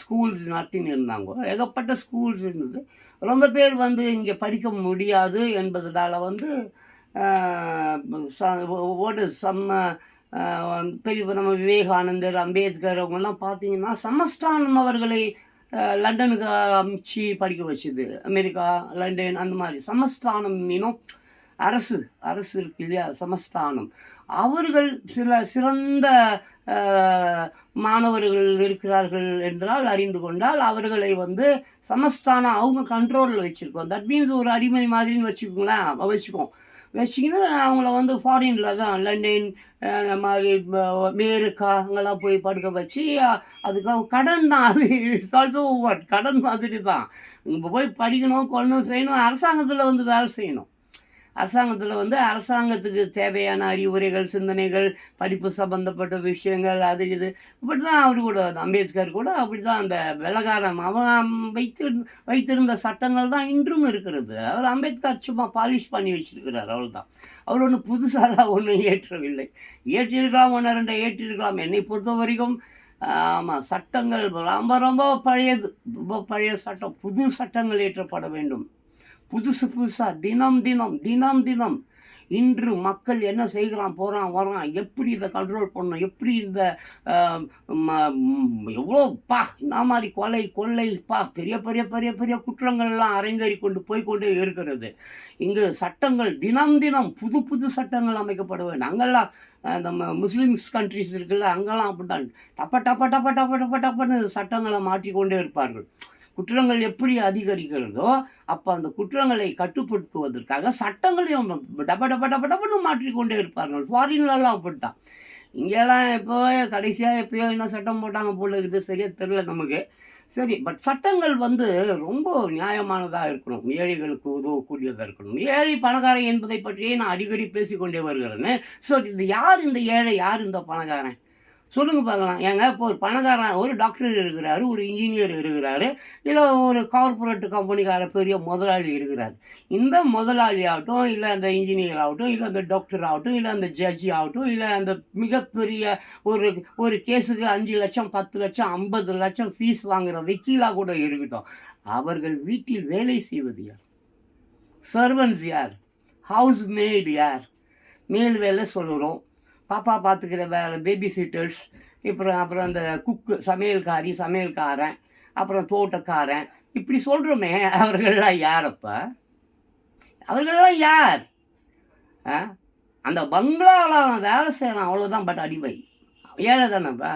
ஸ்கூல்ஸ் நடத்தின்னு இருந்தாங்க. ஏகப்பட்ட ஸ்கூல்ஸ் இருந்தது. ரொம்ப பேர் இங்கே படிக்க முடியாது என்பதனால பெரிய நம்ம விவேகானந்தர், அம்பேத்கர் அவங்கெல்லாம் பார்த்தீங்கன்னா சமஸ்தானம் அவர்களை லண்டனுக்கு அனுப்பிச்சு படிக்க வச்சுது. அமெரிக்கா, லண்டன் அந்த மாதிரி சமஸ்தானம் இன்னும் அரசு இருக்கு இல்லையா, சமஸ்தானம். அவர்கள் சில சிறந்த மாணவர்கள் இருக்கிறார்கள் என்றால் அறிந்து கொண்டால் அவர்களை சமஸ்தானம் அவங்க கண்ட்ரோலில் வச்சுருக்கோம். தட் மீன்ஸ் ஒரு அடிமை மாதிரின்னு வச்சுக்கின்னு அவங்கள ஃபாரினில் தான் லண்டன் அந்த மாதிரி அமெரிக்கா அங்கெல்லாம் போய் படுக்க வச்சு அதுக்காக கடன் தான். அது இட்ஸ் ஆல்சோ கடன் மாதிரி தான். இப்போ போய் படிக்கணும், கொள்ளணும், செய்யணும், அரசாங்கத்தில் வேலை செய்யணும். அரசாங்கத்துக்கு தேவையான அறிவுரைகள், சிந்தனைகள், படிப்பு சம்பந்தப்பட்ட விஷயங்கள், அது இது இப்படி தான் அவர் கூட அம்பேத்கர் கூட அப்படி தான். அந்த வெள்ளக்காரன் அவன் வைத்திருந்த சட்டங்கள் தான் இன்றும் இருக்கிறது. அவர் அம்பேத்கர் சும்மா பாலிஷ் பண்ணி வச்சிருக்கிறார், அவள் தான். அவர் ஒன்றும் புதுசாக ஒன்றும் ஏற்றவில்லை. ஏற்றிருக்கலாம், 1-2 ஏற்றிருக்கலாம். என்னை பொறுத்த வரைக்கும் ஆமாம், சட்டங்கள் ரொம்ப பழையது, ரொம்ப பழைய சட்டம். புது சட்டங்கள் ஏற்றப்பட வேண்டும். புதுசாக தினம் இன்று மக்கள் என்ன செய்கிறான், போகிறான், வரான், எப்படி இதை கண்ட்ரோல் பண்ணணும், எப்படி இந்த எவ்வளோப்பா இந்த மாதிரி கொள்ளைப்பா பெரிய பெரிய பெரிய பெரிய குற்றங்கள்லாம் அரங்கேறி போய்கொண்டே இருக்கிறது. இங்கு சட்டங்கள் தினம் புது சட்டங்கள் அமைக்கப்பட வேண்டும். அங்கெல்லாம் நம்ம முஸ்லீம்ஸ் கண்ட்ரிஸ் இருக்குல்ல, அங்கெல்லாம் அப்படித்தான் டப்பன்னு சட்டங்களை மாற்றிக்கொண்டே இருப்பார்கள். குற்றங்கள் எப்படி அதிகரிக்கிறதோ அப்போ அந்த குற்றங்களை கட்டுப்படுத்துவதற்காக சட்டங்களையும் டப்பன்னு மாற்றிக்கொண்டே இருப்பார்கள். ஃபாரின்லலாம் அப்படித்தான். இங்கெல்லாம் கடைசியாக எப்போயோ என்ன சட்டம் போட்டாங்க போல இருக்குது, சரியாக தெரியல நமக்கு. சரி, பட் சட்டங்கள் ரொம்ப நியாயமானதாக இருக்கணும், ஏழைகளுக்கு உதவக்கூடியதாக இருக்கணும். ஏழை பணக்காரன் என்பதை பற்றியே நான் அடிக்கடி பேசிக்கொண்டே வருகிறேன்னு. ஸோ இது யார் இந்த ஏழை, யார் இந்த பணக்காரன் சொல்லுங்க பார்க்கலாம். ஏங்க இப்போ ஒரு பணக்காரன், ஒரு டாக்டர் இருக்கிறாரு, ஒரு இன்ஜினியர் இருக்கிறாரு, இல்லை ஒரு கார்பரேட் கம்பெனிக்கார பெரிய முதலாளி இருக்கிறார். இந்த முதலாளி ஆகட்டும், இல்லை அந்த இன்ஜினியர் ஆகட்டும், இல்லை அந்த டாக்டர் ஆகட்டும், இல்லை அந்த ஜட்ஜி ஆகட்டும், இல்லை அந்த மிகப்பெரிய ஒரு கேஸுக்கு 5 லட்சம் 10 லட்சம் 50 லட்சம் ஃபீஸ் வாங்குகிற வக்கீலாக கூட இருக்கட்டும், அவர்கள் வீட்டில் வேலை செய்வது யார்? சர்வன்ஸ் யார்? ஹவுஸ் மேய்டு யார்? மேல் வேலை சொல்லுறோம், பாப்பா பார்த்துக்கிற வேலை பேபி சிட்டர்ஸ், அப்புறம் அந்த குக்கு சமையல்காரன், அப்புறம் தோட்டக்காரன், இப்படி சொல்கிறோமே, அவர்கள்லாம் யாரப்பா? அவர்கள்லாம் யார்? அந்த பங்களாவில் வேலை செய்கிறான் அவ்வளோதான், பட் அடிமை ஏழை தானேப்பா.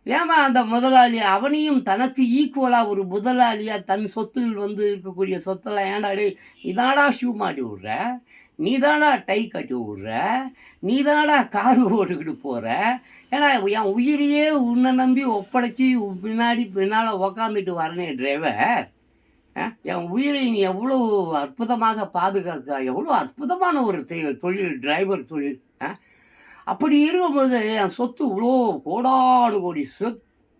ஏமா அந்த முதலாளி அவனையும் தனக்கு ஈக்குவலாக ஒரு முதலாளியாக தன் சொத்தில் இருக்கக்கூடிய சொத்தெல்லாம் ஏன்டா இதாடா ஷூ மாட்டி விட்ற, நீ தானா டை கட்டி விட்ற, நீ தானா காரு ஓட்டுக்கிட்டு போகிற, ஏன்னா என் உயிரையே உன்னை நம்பி ஒப்படைச்சி பின்னால் உக்காந்துட்டு வரனே டிரைவர், என் உயிரை நீ எவ்வளோ அற்புதமாக பாதுகாக்க, எவ்வளோ அற்புதமான ஒரு தொழில் டிரைவர் தொழில். அப்படி இருக்கும்பொழுது என் சொத்து இவ்வளோ கோடாடு கோடி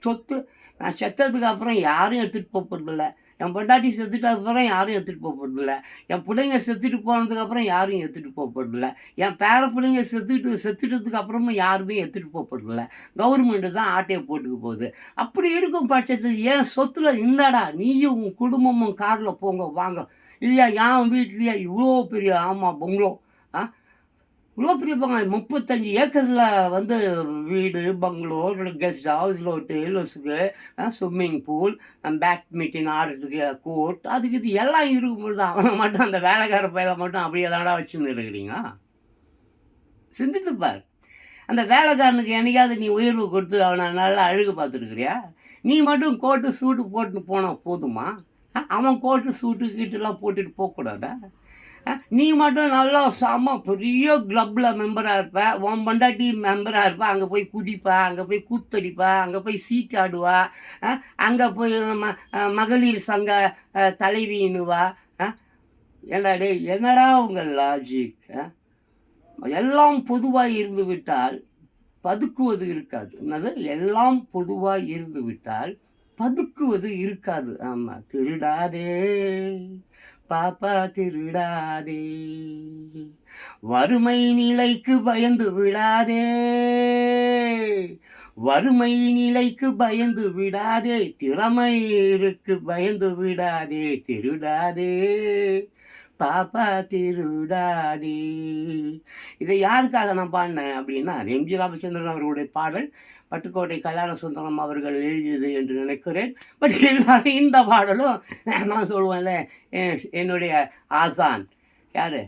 சொத்து நான் செத்ததுக்கு அப்புறம் யாரும் எடுத்துகிட்டு போகிறதில்ல, என் பொண்டாட்டி செத்துட்டு அதுக்கப்புறம் யாரும் எடுத்துகிட்டு போகிறதில்ல, என் பிள்ளைங்க செத்துட்டு போனதுக்கப்புறம் யாரும் எடுத்துகிட்டு போகிறதில்ல, என் பேர பிள்ளைங்க செத்துட்டதுக்கு அப்புறமும் யாருமே எடுத்துகிட்டு போகிறதில்ல, கவர்மெண்ட்டு தான் ஆட்டையை போட்டுக்க போகுது. அப்படி இருக்கும் பட்சத்தில் என் சொத்தில் இந்தாடா நீயும் உன் குடும்பமும் காரில் போங்க வாங்க, இல்லையா என் வீட்லையா இவ்வளோ பெரிய பங்களோ, இவ்வளோ பெரிய பங்களா 35 ஏக்கரில் வீடு, பங்களோ, கெஸ்ட் ஹவுஸ், ஹோட்டலுக்கு, ஸ்விம்மிங் பூல், பேட்மிண்டன் ஆடுறதுக்கு கோர்ட், அதுக்கு இது எல்லாம் இருக்கும்பொழுது அவனை மட்டும் அந்த வேலைக்கார பயில மட்டும் அப்படியே தானடா வச்சுன்னு இருக்கிறீங்க? சிந்தித்துப்பார். அந்த வேலைக்காரனுக்கு என்னைக்காவது நீ உயர்வு கொடுத்து அவனை நல்லா அழுகு பார்த்துருக்குறியா? நீ மட்டும் கோட்டு சூட்டு போட்டுன்னு போனால் போதுமா? அவன் கோட்டு சூட்டு கீட்டுலாம் போட்டுட்டு போகக்கூடாதா? நீ மட்டும் நல்லா பெரிய கிளப்பில் மெம்பராக இருப்ப, உன் பொண்டாட்டி மெம்பராக இருப்பா, அங்கே போய் குடிப்பா, அங்கே போய் கூத்தடிப்பா, அங்கே போய் சீட் ஆடுவா, அங்கே போய் மகளிர் சங்க தலைவின்னுவா. என்னடா உங்கள் லாஜிக்? எல்லாம் பொதுவாக இருந்து விட்டால் பதுக்குவது இருக்காது. என்னது? எல்லாம் பொதுவாக இருந்து விட்டால் பதுக்குவது இருக்காது. ஆமாம், திருடாதே பாப்பா திருடாதே, வறுமை நிலைக்கு பயந்து விடாதே, வறுமை நிலைக்கு பயந்து விடாதே, திறமைக்கு பயந்து விடாதே, திருடாதே பாப்பா திருடாதே. இதை யாருக்காக நான் பாடினேன் அப்படின்னா, எம்ஜி ராமச்சந்திரன் அவர்களுடைய பாடல், பட்டுக்கோட்டை கல்யாண சுந்தரம் அவர்கள் எழுதியது என்று நினைக்கிறேன். பட் இருந்தாலும் இந்த பாடலும் நான் சொல்லுவேன்ல, என்னுடைய ஆசான் யார்,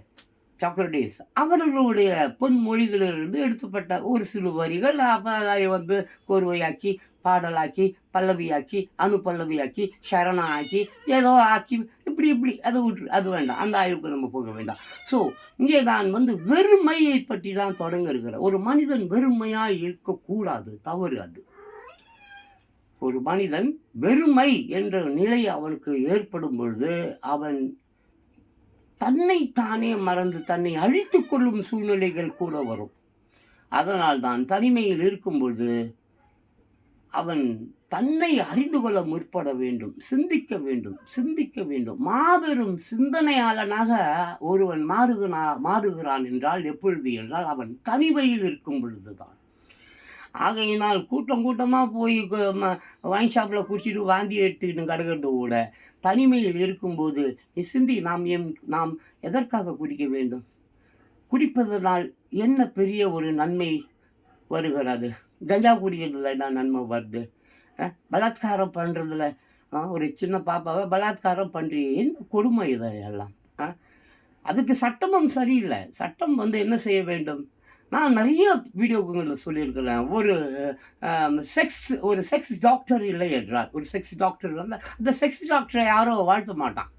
சாக்ரடீஸ் அவர்களுடைய பொன்மொழிகளிலிருந்து எடுத்துப்பட்ட ஒரு சிறு வரிகள், அப்போ அதை கோர்வையாக்கி பாடலாக்கி பல்லவியாக்கி அணுப்பல்லவியாக்கி சரணம் ஆக்கி ஏதோ ஆக்கி இப்படி அதை விட்டு அது வேண்டாம், அந்த ஆய்வுக்கு நம்ம போக வேண்டாம். ஸோ இங்கே நான் வெறுமையை பற்றி தான் தொடங்க இருக்கிறேன். ஒரு மனிதன் வெறுமையாக இருக்கக்கூடாது, தவறு அது. ஒரு மனிதன் வெறுமை என்ற நிலை அவனுக்கு ஏற்படும் பொழுது அவன் தன்னைத்தானே மறந்து தன்னை அழித்து கொள்ளும் சூழ்நிலைகள் கூட வரும். அதனால் தான் தனிமையில் இருக்கும்பொழுது அவன் தன்னை அறிந்து கொள்ள முற்பட வேண்டும், சிந்திக்க வேண்டும். மாபெரும் சிந்தனையாளனாக ஒருவன் மாறுகிறான் என்றால் எப்பொழுது என்றால் அவன் தனிமையில் இருக்கும் பொழுதுதான். ஆகையினால் கூட்டமாக போய் வைன் ஷாப்பில் குடிச்சிட்டு வாந்தி எடுத்துக்கிட்டு கிடக்கிறது கூட தனிமையில் இருக்கும்போது சிந்தி நாம் எதற்காக குடிக்க வேண்டும்? குடிப்பதனால் என்ன பெரிய ஒரு நன்மை வருகிறது? கஞ்சா குடிக்கிறதுல என்ன நன்மை வருது? பலாத்காரம் பண்ணுறதுல ஒரு சின்ன பாப்பாவை பலாத்காரம் பண்ணுறீங்க, என்ன கொடுமை இதையெல்லாம்? அதுக்கு சட்டமும் சரியில்லை. சட்டம் என்ன செய்ய வேண்டும்? நான் நிறைய வீடியோக்களில் சொல்லியிருக்கிறேன். ஒரு செக்ஸ் டாக்டர் இல்லை என்றால், ஒரு செக்ஸ் டாக்டர் அந்த செக்ஸ் டாக்டரை யாரும் வாழ்த்த மாட்டான்.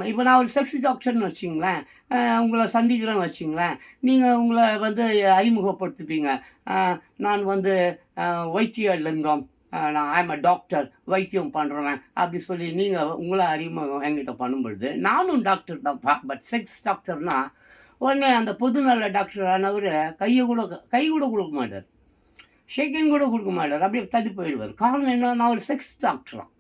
இப்போ நான் ஒரு செக்ஸ் டாக்டர்னு வச்சிங்களேன், உங்களை சந்திக்கிறேன்னு வச்சிங்களேன், நீங்கள் உங்களை அறிமுகப்படுத்திப்பீங்க. நான் வைத்திய லிங்கம், நான் ஐம் அ டாக்டர், வைத்தியம் பண்ணுறேன் அப்படி சொல்லி நீங்கள் உங்களை அறிமுகம் என்கிட்ட பண்ணும்பொழுது நானும் டாக்டர் தான்ப்பா. பட் செக்ஸ் டாக்டர்னால் உடனே அந்த பொதுநல டாக்டரானவர் கை கூட கொடுக்க மாட்டார், ஷேக்கின் கூட கொடுக்க மாட்டார், அப்படியே தள்ளி போயிடுவார். காரணம் என்ன? நான் ஒரு செக்ஸ் டாக்டரான்.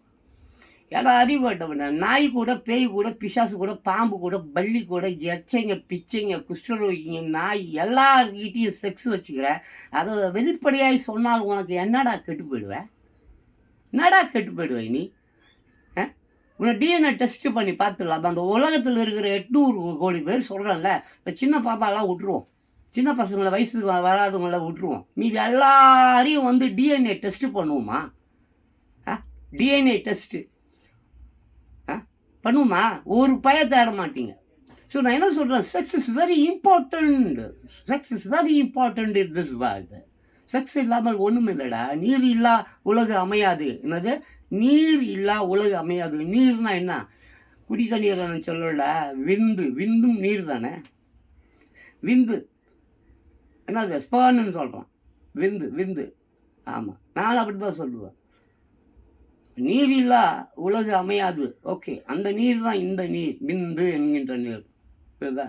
ஏன்னா அறிவுட்டவன நாய் கூட, பேய் கூட, பிசாசு கூட, பாம்பு கூட, பள்ளி கூட, எச்சைங்க, பிச்சைங்க, குஷ்டரோகிங்க, நாய் எல்லார்கிட்டையும் செக்ஸ் வச்சுக்கிறேன். அதை வெளிப்படையாக சொன்னால் உனக்கு என்னடா கெட்டு போயிடுவேன்? நீ உன்னை டிஎன்ஏ டெஸ்ட் பண்ணி பார்த்துடலாம். அப்போ அந்த உலகத்தில் இருக்கிற 800 கோடி பேர் சொல்கிறேன்ல, இந்த சின்ன பாப்பாலாம் விட்டுருவோம், சின்ன பசங்களை வயசுக்கு வராதவங்கள விட்டுருவோம், மீதி எல்லாரையும் வந்து டிஎன்ஏ டெஸ்ட்டு பண்ணுவோமா? டிஎன்ஏ டெஸ்ட்டு பண்ணுமா? ஒரு பய தேர மாட்டீங்க. ஸோ நான் என்ன சொல்கிறேன், sex is very important. Sex is very important in this world. Sex இல்லாமல் ஒன்றும் இல்லைடா. நீர் இல்லா உலகு அமையாது. என்னது? நீர் இல்லா உலகு அமையாது. நீர்னா என்ன? குடி தண்ணீர் சொல்லல, விந்து. விந்தும் நீர் தானே. விந்து என்னது? ஸ்பர்ன்னு சொல்கிறான். விந்து விந்து. ஆமாம், நான் அப்படி தான் சொல்லுவேன். நீர் இல்லா உலகு அமையாது. ஓகே, அந்த நீர் தான் இந்த நீர், விந்து என்கின்ற நீர். புரியுதா?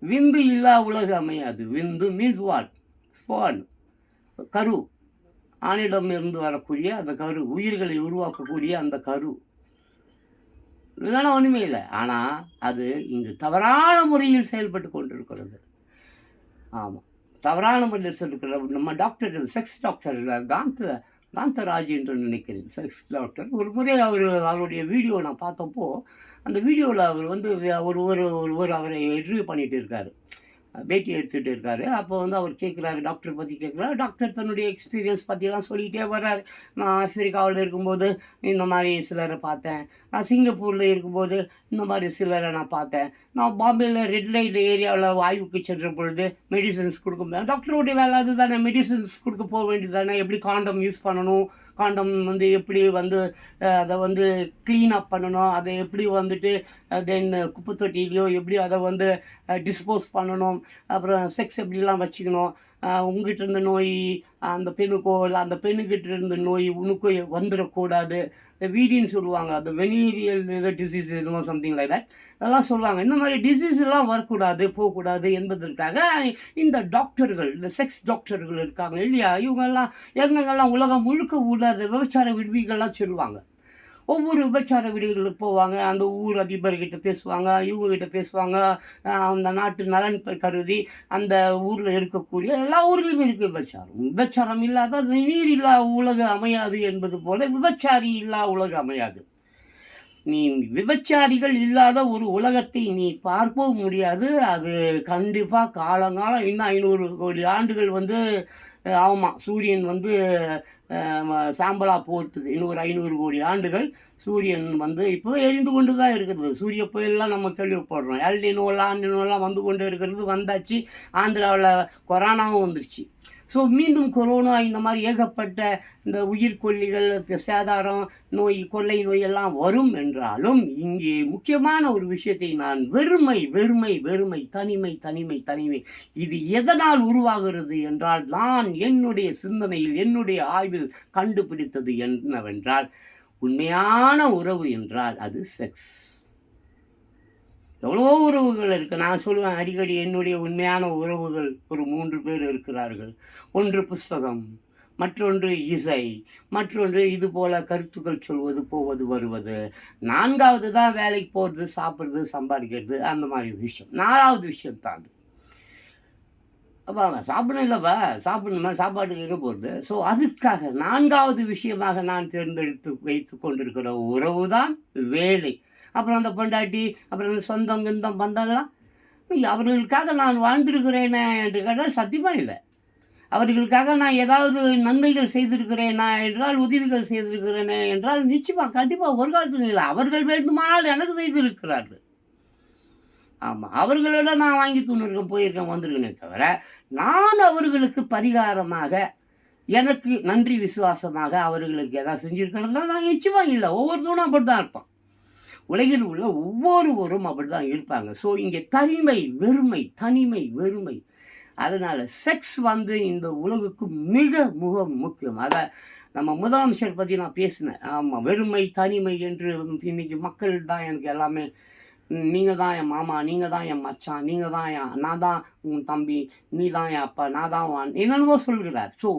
விந்து இல்லா உலகு அமையாது. விந்து மீன்ஸ் வாட்? ஸ்பான், கரு. ஆணிடம் இருந்து வரக்கூடிய அந்த கரு, உயிர்களை உருவாக்கக்கூடிய அந்த கரு. இல்லைன்னா ஒன்றுமே இல்லை. ஆனால் அது இங்கு தவறான முறையில் செயல்பட்டு கொண்டிருக்கிறது. ஆமாம், தவறான முறையில் செயல்படுகிற நம்ம டாக்டர், செக்ஸ் டாக்டர் காந்தராஜ் என்று நினைக்கிறேன், செக்ஸ் டாக்டர். ஒரு முறை அவருடைய வீடியோ நான் பார்த்தப்போ, அந்த வீடியோவில் அவர் வந்து ஒரு அவரை இன்டர்வியூ பண்ணிகிட்டு இருக்காரு, பேட்டி எடுத்துகிட்டு இருக்காரு. அப்போ வந்து அவர் கேட்குறாரு, டாக்டர் பற்றி கேட்குறாரு. டாக்டர் தன்னுடைய எக்ஸ்பீரியன்ஸ் பற்றிலாம் சொல்லிகிட்டே வர்றாரு. நான் ஆஃப்ரிக்காவில் இருக்கும்போது இந்த மாதிரி சிலரை பார்த்தேன், நான் சிங்கப்பூரில் இருக்கும்போது இந்த மாதிரி சிலரை நான் பார்த்தேன், நான் பாம்பேயில் ரெட் லைட் ஏரியாவில் ஆய்வுக்கு சென்ற பொழுது மெடிசன்ஸ் கொடுக்க, டாக்டருடைய வேலை அது தானே, மெடிசன்ஸ் கொடுக்க போக வேண்டியது தானே. எப்படி காண்டம் யூஸ் பண்ணணும், காண்டம் வந்து எப்படி வந்து அதை வந்து க்ளீனப் பண்ணணும், அதை எப்படி வந்துட்டு தென் குப்பை தொட்டிலையோ எப்படி அதை வந்து டிஸ்போஸ் பண்ணணும், அப்புறம் செக்ஸ் எப்படிலாம் வச்சுக்கணும், உங்ககிட்ட இருந்த நோய் அந்த பெண்ணுக்கோ இல்லை அந்த பெண்ணுக்கிட்ட இருந்த நோய் உனக்கோ வந்துடக்கூடாது. இந்த வீடின்னு சொல்லுவாங்க, அந்த வெனீரியல் டிசீஸ் என்னமோ சம்திங் லைக் தட், அதெல்லாம் சொல்லுவாங்க. இந்த மாதிரி டிசீஸ் எல்லாம் வரக்கூடாது, போகக்கூடாது என்பதற்காக இந்த டாக்டர்கள், இந்த செக்ஸ் டாக்டர்கள் இருக்காங்க இல்லையா, இவங்கெல்லாம் எங்கெங்கெல்லாம் உலகம் முழுக்க உள்ள விபச்சார விடுதிகள்லாம் சொல்லுவாங்க. ஒவ்வொரு விபச்சார வீடுகளுக்கு போவாங்க, அந்த ஊர் அதிபர்கிட்ட பேசுவாங்க, இவங்ககிட்ட பேசுவாங்க. அந்த நாட்டு நலன் கருதி அந்த ஊரில் இருக்கக்கூடிய எல்லா ஊர்லேயுமே இருக்குது விபச்சாரம். விபச்சாரம் இல்லாத நீர் இல்லா உலகு அமையாது என்பது போல விபச்சாரி இல்லா உலகு அமையாது. நீ விபச்சாரிகள் இல்லாத ஒரு உலகத்தை நீ பார்க்கவும் முடியாது. அது கண்டிப்பாக காலங்காலம் இன்னும் 500 கோடி ஆண்டுகள் வந்து ஆமாம், சூரியன் வந்து சாம்பலாக போகிறது. இன்னும் ஒரு 500 கோடி ஆண்டுகள் சூரியன் வந்து இப்போ எரிந்து கொண்டு தான் இருக்கிறது. சூரிய புயல்லாம் நம்ம கேள்விப்படுறோம். எல்னினோலாம் வந்து கொண்டு இருக்கிறது, வந்தாச்சு. ஆந்திராவில் கொரோனாவும் வந்துருச்சு. ஸோ மீண்டும் கொரோனா இந்த மாதிரி ஏகப்பட்ட இந்த உயிர்கொல்லிகள், சேதாரம் நோய், கொள்ளை நோய் எல்லாம் வரும் என்றாலும் இங்கே முக்கியமான ஒரு விஷயத்தை நான் வெறுமை வெறுமை வெறுமை, தனிமை தனிமை தனிமை, இது எதனால் உருவாகிறது என்றால், நான் என்னுடைய சிந்தனையில் என்னுடைய ஆய்வில் கண்டுபிடித்தது என்னவென்றால், உண்மையான உறவு என்றால் அது செக்ஸ். எவ்வளோ உறவுகள் இருக்குது. நான் சொல்லுவேன் அடிக்கடி, என்னுடைய உண்மையான உறவுகள் ஒரு 3 பேர் இருக்கிறார்கள். ஒன்று புஸ்தகம், மற்றொன்று இசை, மற்றொன்று இது போல் கருத்துக்கள் சொல்வது, போவது, வருவது. 4வது தான் வேலைக்கு போகிறது, சாப்பிட்றது, சம்பாதிக்கிறது, அந்த மாதிரி விஷயம். 4வது விஷயம் தான் அது. அப்போ சாப்பிடணும் இல்லைப்பா, சாப்பிடணுமா, சாப்பாட்டு கேட்க போகிறது. ஸோ அதுக்காக 4வது விஷயமாக நான் தேர்ந்தெடுத்து வைத்து கொண்டிருக்கிற உறவு தான் வேலை. அப்புறம் அந்த பொண்டாட்டி, அப்புறம் அந்த சொந்தம் கிந்தம் பந்தங்கள்லாம் அவர்களுக்காக நான் வாழ்ந்திருக்கிறேனே என்று கேட்டால் சத்தியமாக இல்லை. அவர்களுக்காக நான் ஏதாவது நன்மைகள் செய்திருக்கிறேனா என்றால், உதவிகள் செய்திருக்கிறேனே என்றால் நிச்சயமாக கண்டிப்பாக ஒரு காலத்தில் இல்லை. அவர்கள் வேண்டுமானால் எனக்கு செய்திருக்கிறார்கள். ஆமாம், அவர்களோட நான் வாங்கி போயிருக்கேன், வந்திருக்கேனே தவிர, நான் அவர்களுக்கு பரிகாரமாக, எனக்கு நன்றி விசுவாசமாக அவர்களுக்கு எதாவது செஞ்சுருக்கிறதா நான் நிச்சயமாக இல்லை. ஒவ்வொருத்தரும் அப்படி தான் இருப்பான். உலகில் உள்ள ஒவ்வொருவரும் அப்படி தான் இருப்பாங்க. ஸோ இங்கே தனிமை வெறுமை, தனிமை வெறுமை. அதனால் செக்ஸ் வந்து இந்த உலகுக்கு மிக மிக முக்கியம். அதை நம்ம முதலமைச்சர் பற்றி நான் பேசினேன். ஆமாம், வெறுமை தனிமை என்று இன்றைக்கி மக்கள் தான் எனக்கு எல்லாமே. நீங்கள் தான் என் மாமா, நீங்கள் தான் என் மச்சான், நீங்கள் தான் நான் தான் உன் தம்பி, நீ தான் என் அப்பா, நான் தான் என்னென்னவோ சொல்கிறார். ஸோ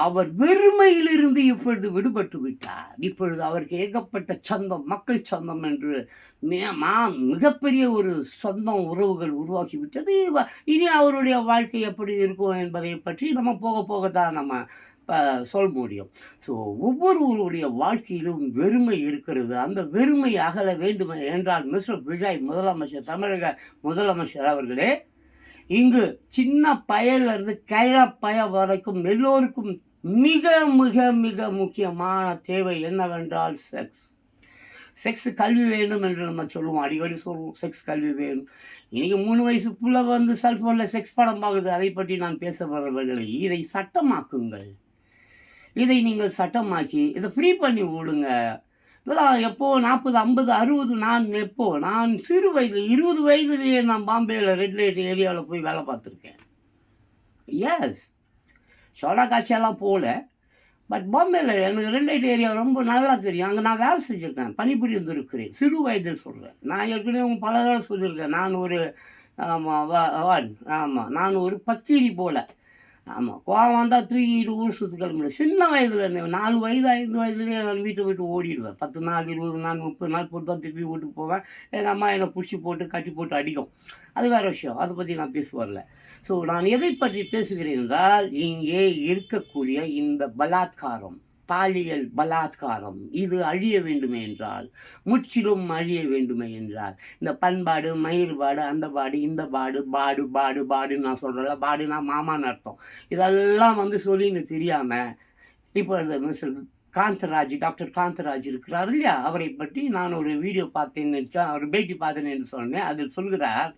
அவர் வெறுமையிலிருந்து இப்பொழுது விடுபட்டு விட்டார். இப்பொழுது அவருக்கு ஏகப்பட்ட சொந்தம், மக்கள் சொந்தம் என்று மிகப்பெரிய ஒரு சொந்தம், உறவுகள் உருவாக்கிவிட்டது. இனி அவருடைய வாழ்க்கை எப்படி இருக்கும் என்பதை பற்றி நம்ம போக போக தான் நம்ம சொல்ல முடியும். ஸோ ஒவ்வொருவருடைய வாழ்க்கையிலும் வெறுமை இருக்கிறது. அந்த வெறுமை அகல வேண்டுமே என்றால் மிஸ்டர் விஜய் முதலமைச்சர், தமிழக முதலமைச்சர் அவர்களே, இங்கு சின்ன பயலிருந்து கிழ பய வரைக்கும் எல்லோருக்கும் மிக மிக மிக முக்கியமான தேவை என்னவென்றால் செக்ஸ். செக்ஸ் கல்வி வேணும் என்று நம்ம சொல்லுவோம், அடிக்கடி சொல்லுவோம் செக்ஸ் கல்வி வேணும். இன்றைக்கி 3 வயசு புள்ள வந்து செல்ஃபோனில் செக்ஸ் படம் பார்க்குது, அதை பற்றி நான் பேச வரவில்லை. இதை சட்டமாக்குங்கள். இதை நீங்கள் சட்டமாக்கி இதை ஃப்ரீ பண்ணி விடுங்க. இதெல்லாம் எப்போது 40, 50, 60 நான் சிறு வயது 20 வயதுலேயே நான் பாம்பேயில் ரெட் லைட் ஏரியாவில் போய் வேலை பார்த்துருக்கேன். எஸ், சோடா காட்சியெல்லாம் போகல, பட் பாம்பேயில் எனக்கு ரெட் லைட் ஏரியா ரொம்ப நல்லா தெரியும். அங்கே நான் வேலை செஞ்சுருக்கேன், பணிபுரிந்து இருக்கிறேன். சிறு வயதில் சொல்கிறேன். நான் ஏற்கனவே பல தடவை சொல்லியிருக்கேன். நான் ஒரு நான் ஒரு பக்கீரி போல். ஆமாம், கோவம் வந்தால் தூக்கிட்டு ஊர் சுற்றி கிளம்பிடு. சின்ன வயதில் 4 வயது 5 வயதுலேயே நான் வீட்டை விட்டு ஓடிடுவேன். 10 நாள் 20 நாள் 30 நாள் பொறுத்து தான் திருப்பி வீட்டுக்கு போவேன். எங்கள் அம்மா என்னை பிடிச்சி போட்டு கட்டி போட்டு அடிக்கும். அது வேறு விஷயம், அதை பற்றி நான் பேச வரல. ஸோ நான் எதை பற்றி பேசுகிறேன் என்றால், இங்கே இருக்கக்கூடிய இந்த பலாத்காரம், பாலியல் பலாத்காரம், இது அழிய வேண்டுமே என்றால், முற்றிலும் அழிய வேண்டுமே என்றால், இந்த பண்பாடு மயிர்பாடு அந்த பாடு இந்த பாடுன்னு நான் சொல்கிறேன்ல, பாடுனா மாமான்னு அர்த்தம். இதெல்லாம் வந்து சொல்லின்னு தெரியாமல் இப்போ இந்த மிஸ்டர் காந்தராஜ், டாக்டர் காந்தராஜ் இருக்கிறார் இல்லையா, அவரை பற்றி நான் ஒரு வீடியோ பார்த்தேன்னு, அவர் பேட்டி பார்த்தேன்னு என்று சொன்னேன். அதில் சொல்கிறார்,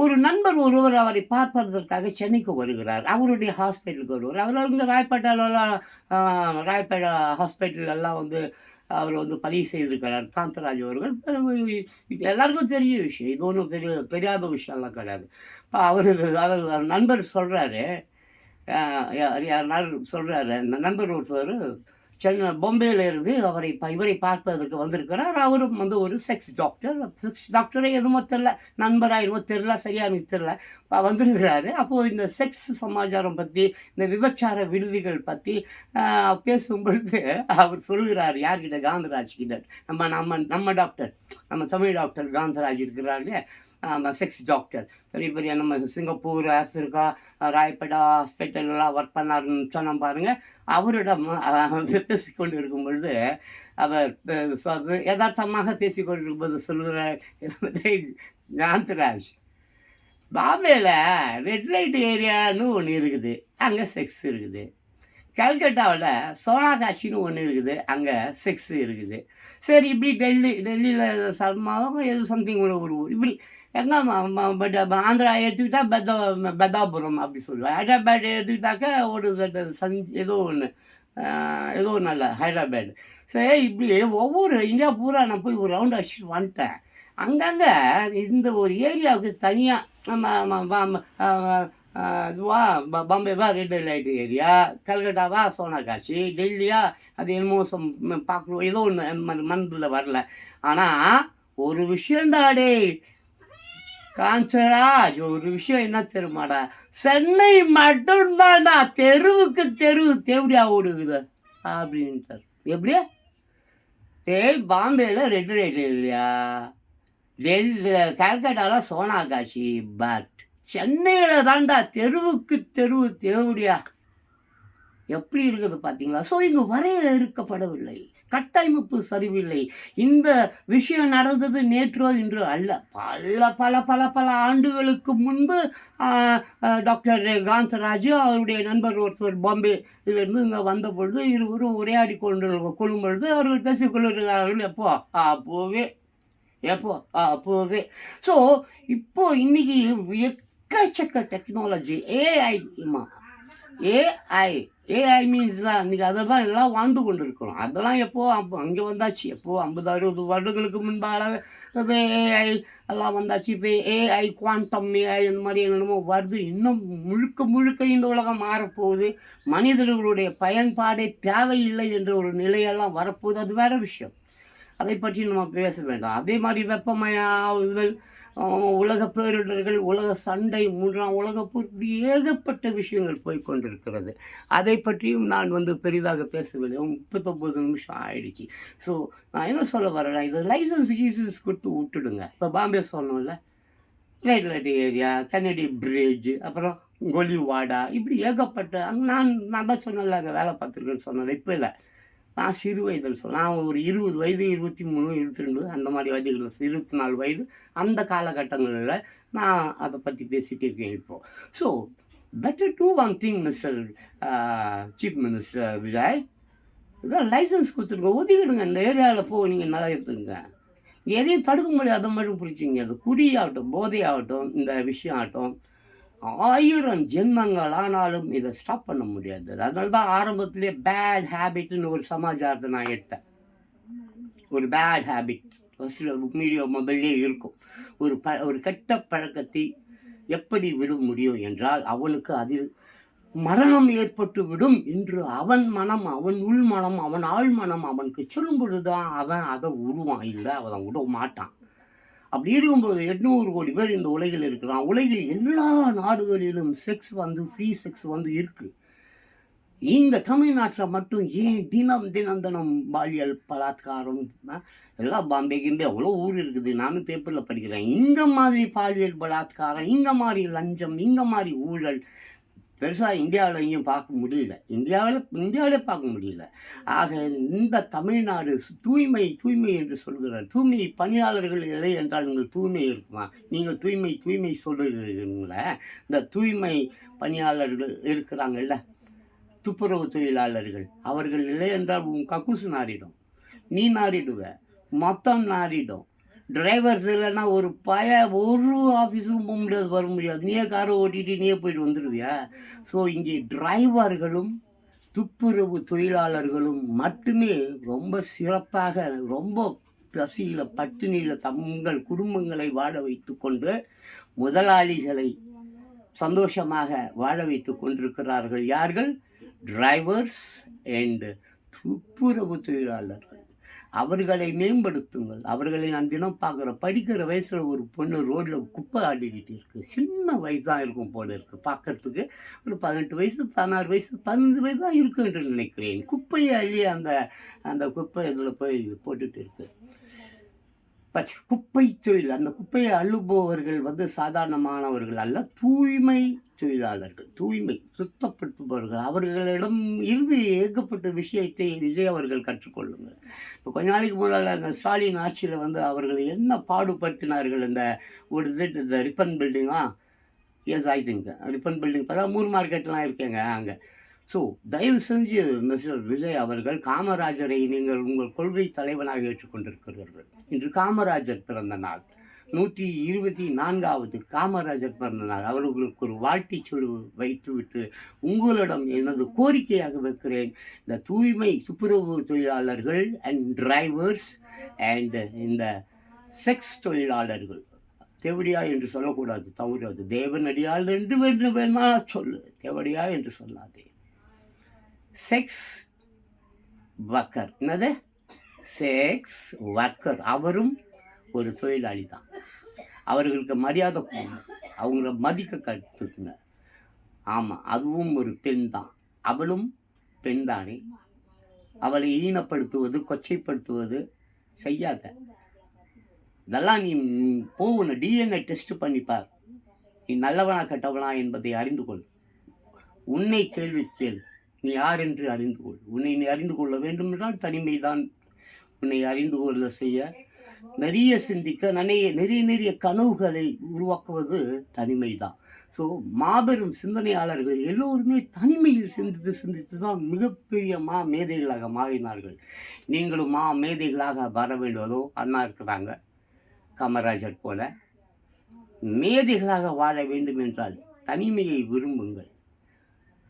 ஒரு நண்பர் ஒருவர் அவரை பார்ப்பதற்காக சென்னைக்கு வருகிறார். அவருடைய ஹாஸ்பிட்டலுக்கு வருவார். அவர் வந்து ராயப்பேட்டா ஹாஸ்பிட்டலெல்லாம் வந்து அவர் வந்து பதிவு செய்திருக்கிறார் காந்தராஜ் அவர்கள். எல்லாருக்கும் தெரிய விஷயம், இது ஒன்றும் தெரியாத விஷயம்லாம் கிடையாது. அவர் நண்பர் சொல்கிறாரு, யார் சொல்கிறாரு, அந்த நண்பர் ஒருத்தர் சென்னை பாம்பேயில் இருந்து இவரை பார்ப்பதற்கு வந்திருக்கிறார். அவரும் வந்து ஒரு செக்ஸ் டாக்டரே எதுவும் தெரில, நண்பராக எதுவும் தெரில, சரியாக எனக்கு தெரில, வந்திருக்கிறாரு. அப்போது இந்த செக்ஸ் சமாச்சாரம் பற்றி, இந்த விபச்சார விடுதிகள் பற்றி பேசும்பொழுது அவர் சொல்கிறார், யார்கிட்ட, காந்தராஜ் கிட்ட. நம்ம டாக்டர், நம்ம தமிழ் டாக்டர் காந்தராஜ் இருக்கிறாரு, செக்ஸ் டாக்டர், பெரிய பெரிய நம்ம சிங்கப்பூர், ஆஃப்ரிக்கா, ராயப்பேட்டா ஹாஸ்பிட்டல்லாம் ஒர்க் பண்ணாருன்னு சொன்ன பாருங்கள். அவரிடம் பேசிக்கொண்டு இருக்கும் பொழுது அவர் யதார்த்தமாக பேசிக்கொண்டிருக்கும் போது சொல்கிறார், காந்தராஜ், பாம்பேயில் ரெட் லைட் ஏரியான்னு ஒன்று இருக்குது, அங்கே செக்ஸ் இருக்குது. கல்கட்டாவில் சோனாகாட்சின்னு ஒன்று இருக்குது, அங்கே செக்ஸு இருக்குது. சரி, இப்படி டெல்லியில் சர்மாவும் எது சம்திங் ஒரு ஊர் இப்படி எங்கே ஆந்திரா எடுத்துக்கிட்டால் பெதாபுரம் அப்படி சொல்லுவேன். ஹைதராபாத் எடுத்துக்கிட்டாக்க ஒரு ஏதோ ஒன்று நல்ல ஹைதராபாத். சரி, இப்படி ஒவ்வொரு இந்தியா பூரா நான் போய் ஒரு ரவுண்ட் அடிச்சுட்டு வந்துட்டேன். அங்கங்கே இந்த ஒரு ஏரியாவுக்கு தனியாக நம்ம இதுவா பாம்பேவா ரெட் லைட் ஏரியா, கல்கட்டாவா சோனாகாட்சி, டெல்லியா அது என்னமோ பார்க்குறோம், ஏதோ ஒன்று மனதில் வரல. ஆனால் ஒரு விஷயந்தாடே காந்தராஜ், ஒரு விஷயம் என்ன தெரியுமாடா, சென்னை மட்டும்தான்டா தெருவுக்கு தேவடியா ஓடுகுது அப்படின்ட்டார். எப்படியா? பாம்பேயில் ரெட் லைட் இல்லையா, கல்கட்டாவில் சோனாகாட்சி, பட் சென்னையில் தாண்டா தெருவுக்கு தேவடியா. எப்படி இருக்குது பார்த்தீங்களா? ஸோ இங்கு வரையறுக்கப்படவில்லை, கட்டமைப்பு சரிவில்லை. இந்த விஷயம் நடந்தது நேற்றோ இன்றோ அல்ல, பல ஆண்டுகளுக்கு முன்பு டாக்டர் காந்தராஜ் அவருடைய நண்பர் ஒருத்தர் பாம்பேயிலிருந்து இங்கே வந்த பொழுது இருவரும் உரையாடி கொள்ளும் பொழுது அவர்கள் பேசிக்கொள்ளுகிறார்கள். அப்போவே. ஸோ இப்போது இன்றைக்கி எக்கச்சக்க டெக்னாலஜி, ஏஐ மீன்ஸ்லாம் இன்றைக்கி அதெல்லாம் எல்லாம் வாழ்ந்து கொண்டு இருக்கிறோம். அதெல்லாம் அங்கே வந்தாச்சு, 50-60 வருடங்களுக்கு முன்பாக ஏஐ எல்லாம் வந்தாச்சு. இப்போ ஏஐ, குவாண்டம் ஏஐ இந்த மாதிரி என்னென்னமோ வருது. இன்னும் முழுக்க இந்த உலகம் மாறப்போகுது. மனிதர்களுடைய பயன்பாடே தேவையில்லை என்ற ஒரு நிலையெல்லாம் வரப்போகுது. அது வேறு விஷயம், அதை பற்றி நம்ம பேச வேண்டாம். அதே மாதிரி வெப்பமயாகுதல், உலக பேரிடர்கள், உலக சண்டை, 3ஆம் உலகப்போர், ஏகப்பட்ட விஷயங்கள் போய்கொண்டிருக்கிறது. அதை பற்றியும் நான் வந்து பெரிதாக பேசவில்லை. 39 நிமிஷம் ஆயிடுச்சு. ஸோ நான் என்ன சொல்ல வரேன், இது லைசன்ஸ் கொடுத்து விட்டுடுங்க. இப்போ பாம்பே சொன்னோம்ல, red light area, Kennedy bridge, அப்புறம் கோலிவாடா இப்படி ஏகப்பட்ட நான் தான் சொன்னல அங்கே வேலை பார்த்துருக்கேன்னு சொன்னது இப்போ இல்லை. நான் சிறு வயதில் நான் ஒரு 20 வயது 23 22 அந்த மாதிரி வயதுகள் 24 வயது அந்த காலகட்டங்களில் நான் அதை பற்றி பேசிகிட்டு இருக்கேன் இப்போது. So better do one thing mister chief minister Vijay, இதான் லைசன்ஸ் கொடுத்துருங்க, ஒதுக்கிடுங்க, இந்த ஏரியாவில் நீங்கள் நல்லா எடுத்துங்க. எதையும் தடுக்க முடியாது, அதை மட்டும் பிடிச்சிங்க. அது குடியாகட்டும் போதையாகட்டும் இந்த விஷயம் ஆகட்டும் 1000 ஜென்மங்கள் ஆனாலும் இதை ஸ்டாப் பண்ண முடியாது. அதனால தான் ஆரம்பத்திலே பேட் ஹேபிட்னு ஒரு சமாச்சாரத்தை நான் எடுத்தேன். ஒரு பேட் ஹேபிட் மீடியா முதல்லே இருக்கும். ஒரு கெட்ட பழக்கத்தை எப்படி விட முடியும் என்றால் அவனுக்கு அதில் மரணம் ஏற்பட்டு விடும் என்று அவன் மனம், அவன் உள் மனம், அவன் ஆழ் மனம் அவனுக்கு சொல்லும் பொழுதுதான் அவன் அதை விடுவான், இல்லை அவன் விட மாட்டான். அப்படி இருக்கும்போது 800 கோடி பேர் இந்த உலகில் இருக்கிறான். உலகில் எல்லா நாடுகளிலும் செக்ஸ் ஃப்ரீ செக்ஸ் இருக்குது. இங்கே தமிழ்நாட்டில் மட்டும் ஏன் தினம் பாலியல் பலாத்காரம் எல்லாம் பாம்பே கிம்பே எவ்வளோ ஊர் இருக்குது, நானும் பேப்பரில் படிக்கிறேன். இந்த மாதிரி பாலியல் பலாத்காரம், இந்த மாதிரி லஞ்சம், இந்த மாதிரி ஊழல் பெருசாக இந்தியாவில் எங்கேயும் பார்க்க முடியல. இந்தியாவிலே பார்க்க முடியல. ஆக இந்த தமிழ்நாடு தூய்மை என்று சொல்கிறார். தூய்மை பணியாளர்கள் இல்லை என்றால் நீங்கள் தூய்மை இருக்குமா? நீங்கள் தூய்மை சொல்லுகிறீங்கள. இந்த தூய்மை பணியாளர்கள் இருக்கிறாங்கல்ல, துப்புரவு தொழிலாளர்கள், அவர்கள் இல்லை என்றால் உன் கக்கூசு நாரிடும், நீ நாரிடுவ, மொத்தம் நாரிடும். டிரைவர்ஸ் இல்லைன்னா ஒரு ஆஃபீஸுக்கும் போக முடியாது, வர முடியாது. நீயே காரை ஓட்டிகிட்டு நீயே போயிட்டு வந்துடுவியா? ஸோ இங்கே டிரைவர்களும் துப்புரவு தொழிலாளர்களும் மட்டுமே ரொம்ப சிறப்பாக, ரொம்ப பசியில் பட்டினியில் தங்கள் குடும்பங்களை வாழ வைத்து கொண்டு முதலாளிகளை சந்தோஷமாக வாழ வைத்து கொண்டிருக்கிறார்கள். யார்கள்? டிரைவர்ஸ் அண்ட் துப்புரவு தொழிலாளர்கள். அவர்களை மேம்படுத்துங்கள். அவர்களை நான் தினம் பார்க்குறேன். படிக்கிற வயசில் ஒரு பொண்ணு ரோட்டில் குப்பை ஆடிக்கிட்டு இருக்குது. சின்ன வயசாக இருக்கும் போல இருக்குது பார்க்குறதுக்கு. ஒரு 18 வயசு 16 வயசு 15 வயசு தான் இருக்கு என்று நினைக்கிறேன். குப்பையை அள்ளி அந்த குப்பை இதில் போய் போட்டுட்டு இருக்கு. குப்பை தொழில், அந்த குப்பையை அள்ளுபவர்கள் சாதாரணமானவர்கள் அல்ல, தூய்மை தொழிலாளர்கள், தூய்மை சுத்தப்படுத்துபவர்கள். அவர்களிடம் இருந்து ஏகப்பட்ட விஷயத்தை விஜய் அவர்கள் கற்றுக்கொள்ளுங்கள். இப்போ கொஞ்ச நாளைக்கு முன்னால் அந்த ஸ்டாலின் ஆட்சியில் அவர்கள் என்ன பாடுபடுத்தினார்கள். இந்த ரிப்பன் பில்டிங்கா, yes I think Ripon Building பார்த்தா 3 மார்க்கெட்லாம் இருக்கேங்க அங்கே. ஸோ தயவு செஞ்சு மிஸ்டர் விஜய் அவர்கள், காமராஜரை நீங்கள் உங்கள் கொள்கை தலைவனாக ஏற்றுக்கொண்டிருக்கிறீர்கள். இன்று காமராஜர் பிறந்த நாள், 124வது காமராஜர் பிறந்த நாள். அவர்களுக்கு ஒரு வாழ்த்தி சொல்லு வைத்துவிட்டு உங்களிடம் எனது கோரிக்கையாக வைக்கிறேன். இந்த தூய்மை துப்புரவு தொழிலாளர்கள் அண்ட் டிரைவர்ஸ் அண்ட் இந்த செக்ஸ் தொழிலாளர்கள், தேவடியா என்று சொல்லக்கூடாது, தவறு. அது தேவனடியால் என்று வேணால் சொல்லு, தேவடியா என்று சொல்லாதே. செக்ஸ் ஒர்க்கர், என்னது செக்ஸ் ஒர்க்கர், அவரும் ஒரு தொழிலாளி தான். அவர்களுக்கு மரியாதை கொடுங்க, அவங்கள மதிக்க கற்றுக்குங்க. ஆமாம், அதுவும் ஒரு பெண் தான், அவளும் பெண் தானே. அவளை ஈனப்படுத்துவது கொச்சைப்படுத்துவது செய்யாத. இதெல்லாம் நீ போகணும், டிஎன்ஏ டெஸ்ட் பண்ணிப்பார். நீ நல்லவனா கெட்டவனா என்பதை அறிந்து கொள். உன்னை கேள்வி கேள், நீ யார் என்று அறிந்து கொள். உன்னை நீ அறிந்து கொள்ள வேண்டும் என்றால் தனிமைதான் உன்னை அறிந்து கொள்ள செய்ய. நிறைய சிந்திக்க, நிறைய கனவுகளை உருவாக்குவது தனிமை தான். ஸோ மாபெரும் சிந்தனையாளர்கள் எல்லோருமே தனிமையில் சிந்தித்து தான் மிகப்பெரிய மேதைகளாக மாறினார்கள். நீங்களும் மேதைகளாக வர வேண்டுவதோ, அண்ணா இருக்கிறாங்க காமராஜர் போல. மேதைகளாக வாழ வேண்டும் என்றால் தனிமையை விரும்புங்கள்,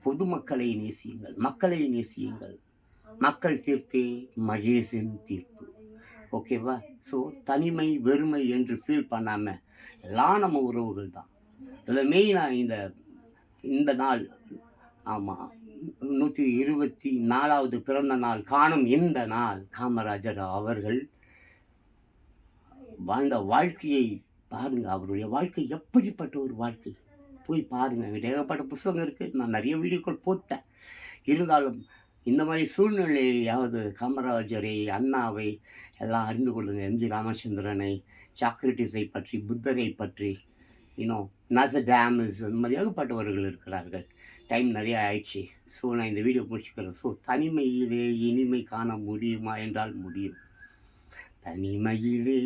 பொதுமக்களை நேசியுங்கள், மக்களை நேசியுங்கள். மக்கள் தீர்ப்பே மகேஷின் தீர்ப்பு. ஓகேவா? ஸோ தனிமை வெறுமை என்று ஃபீல் பண்ணாமல் எல்லாம் நம்ம உறவுகள் தான். இதில் மெயினாக இந்த நாள், ஆமாம், 124வது பிறந்த நாள் காணும் இந்த நாள் காமராஜர் அவர்கள் வாழ்ந்த வாழ்க்கையை பாருங்கள். அவருடைய வாழ்க்கை எப்படிப்பட்ட ஒரு வாழ்க்கை, போய் பாருங்கள். என்கிட்ட ஏகப்பட்ட புத்தகம் இருக்குது, நான் நிறைய வீடியோக்கள் போட்டேன். இருந்தாலும் இந்த மாதிரி சூழ்நிலையாவது காமராஜரை, அண்ணாவை எல்லாம் அறிந்து கொள்ளுங்கள். எம்ஜி ராமச்சந்திரனை, சாக்ரட்டிஸை பற்றி, புத்தரை பற்றி இன்னும் நசடாமஸ் அந்த மாதிரி ஏகப்பட்டவர்கள் இருக்கிறார்கள். டைம் நிறைய ஆயிடுச்சு. ஸோ நான் இந்த வீடியோ முடிச்சுக்கிறேன். ஸோ தனிமையிலே இனிமை காண முடியுமா என்றால் முடியும். தனிமையிலே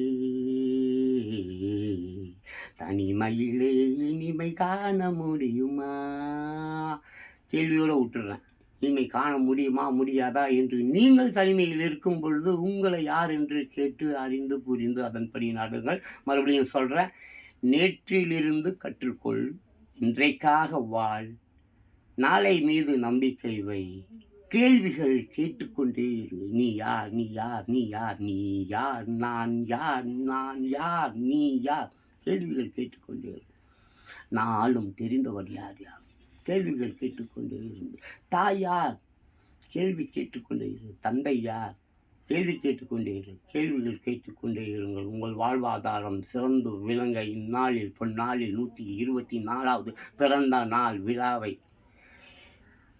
தனிமையிலே இனிமை காண முடியுமா? கேள்வியோடு விட்டுறேன். இனிமை காண முடியுமா முடியாதா என்று நீங்கள் தனிமையில் இருக்கும் பொழுது உங்களை யார் என்று கேட்டு அறிந்து புரிந்து அதன்படி நாடுங்கள். மறுபடியும் சொல்கிறேன், நேற்றிலிருந்து கற்றுக்கொள், இன்றைக்காக வாழ், நாளை மீது நம்பிக்கை வை, கேள்விகள் கேட்டுக்கொண்டே இரு. நீ யார், நீ யார், நீ யார், நீ யார், நான் யார், நான் யார், நீ யார், கேள்விகள் கேட்டுக்கொண்டே இரு. நாளும் தெரிந்தவர் யார் யார், கேள்விகள் கேட்டுக்கொண்டே இருந்து. தாய் யார், கேள்வி கேட்டுக்கொண்டே இரு. தந்தை யார், கேள்வி கேட்டுக்கொண்டே இரு. கேள்விகள் கேட்டுக்கொண்டே இருங்கள். உங்கள் வாழ்வாதாரம் சிறந்து விளங்க இந்நாளில் பொன்னாளில் 124வது பிறந்த நாள் விழாவை,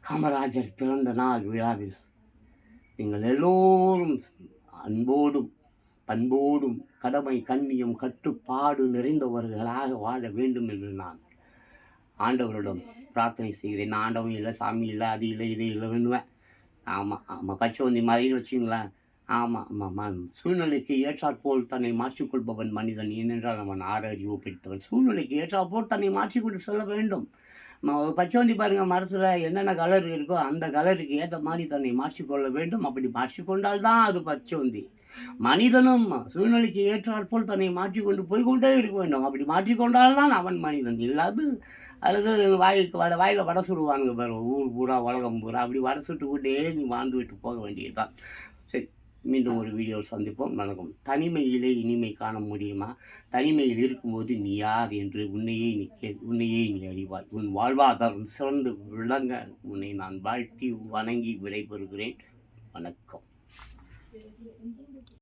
காமராஜர் பிறந்த நாள் விழாவில் நீங்கள் எல்லோரும் அன்போடும் பண்போடும் கடமை கண்ணியம் கட்டுப்பாடு நிறைந்தவர்களாக வாழ வேண்டும் என்று நான் ஆண்டவரிடம் பிரார்த்தனை செய்கிறேன். நான் ஆண்டவன் இல்லை, சாமி இல்லை, அது இல்லை, இது இல்லை வேணுவேன். ஆமாம் பச்சைவந்தி மாதிரின்னு வச்சுங்களேன். ஆமாம் சூழ்நிலைக்கு ஏற்றாற்போல் தன்னை மாற்றிக்கொள்பவன் மனிதன். ஏனென்றால் அவன் அறிவு பிடித்தவன். சூழ்நிலைக்கு ஏற்றாற்போல் தன்னை மாற்றிக்கொண்டு செல்ல வேண்டும். பச்சைவந்தி பாருங்கள், மரத்தில் என்னென்ன கலர் இருக்கோ அந்த கலருக்கு ஏற்ற மாதிரி தன்னை மாற்றிக்கொள்ள வேண்டும். அப்படி மாற்றிக்கொண்டால்தான் அது பச்சைவந்தி. மனிதனும் சூழ்நிலைக்கு ஏற்றாற்போல் தன்னை மாற்றிக்கொண்டு போய்கொண்டே இருக்க வேண்டும். அப்படி மாற்றிக்கொண்டால்தான் அவன் மனிதன். இல்லாது அல்லது வாயில் வடை சுடுவானுங்க பாரு, ஊர் பூரா உலகம் பூரா, அப்படி வடை சுட்டு கொண்டே நீ வாழ்ந்து விட்டு போக வேண்டியதுதான். சரி, மீண்டும் ஒரு வீடியோவில் சந்திப்போம். வணக்கம். தனிமையிலே இனிமை காண முடியுமா? தனிமையில் இருக்கும்போது நீ யார் என்று உன்னையே நீ அறிவாய். உன் வாழ்வாதாரம் சிறந்து விளங்க உன்னை நான் வாழ்த்தி வணங்கி விடைபெறுகிறேன். வணக்கம்.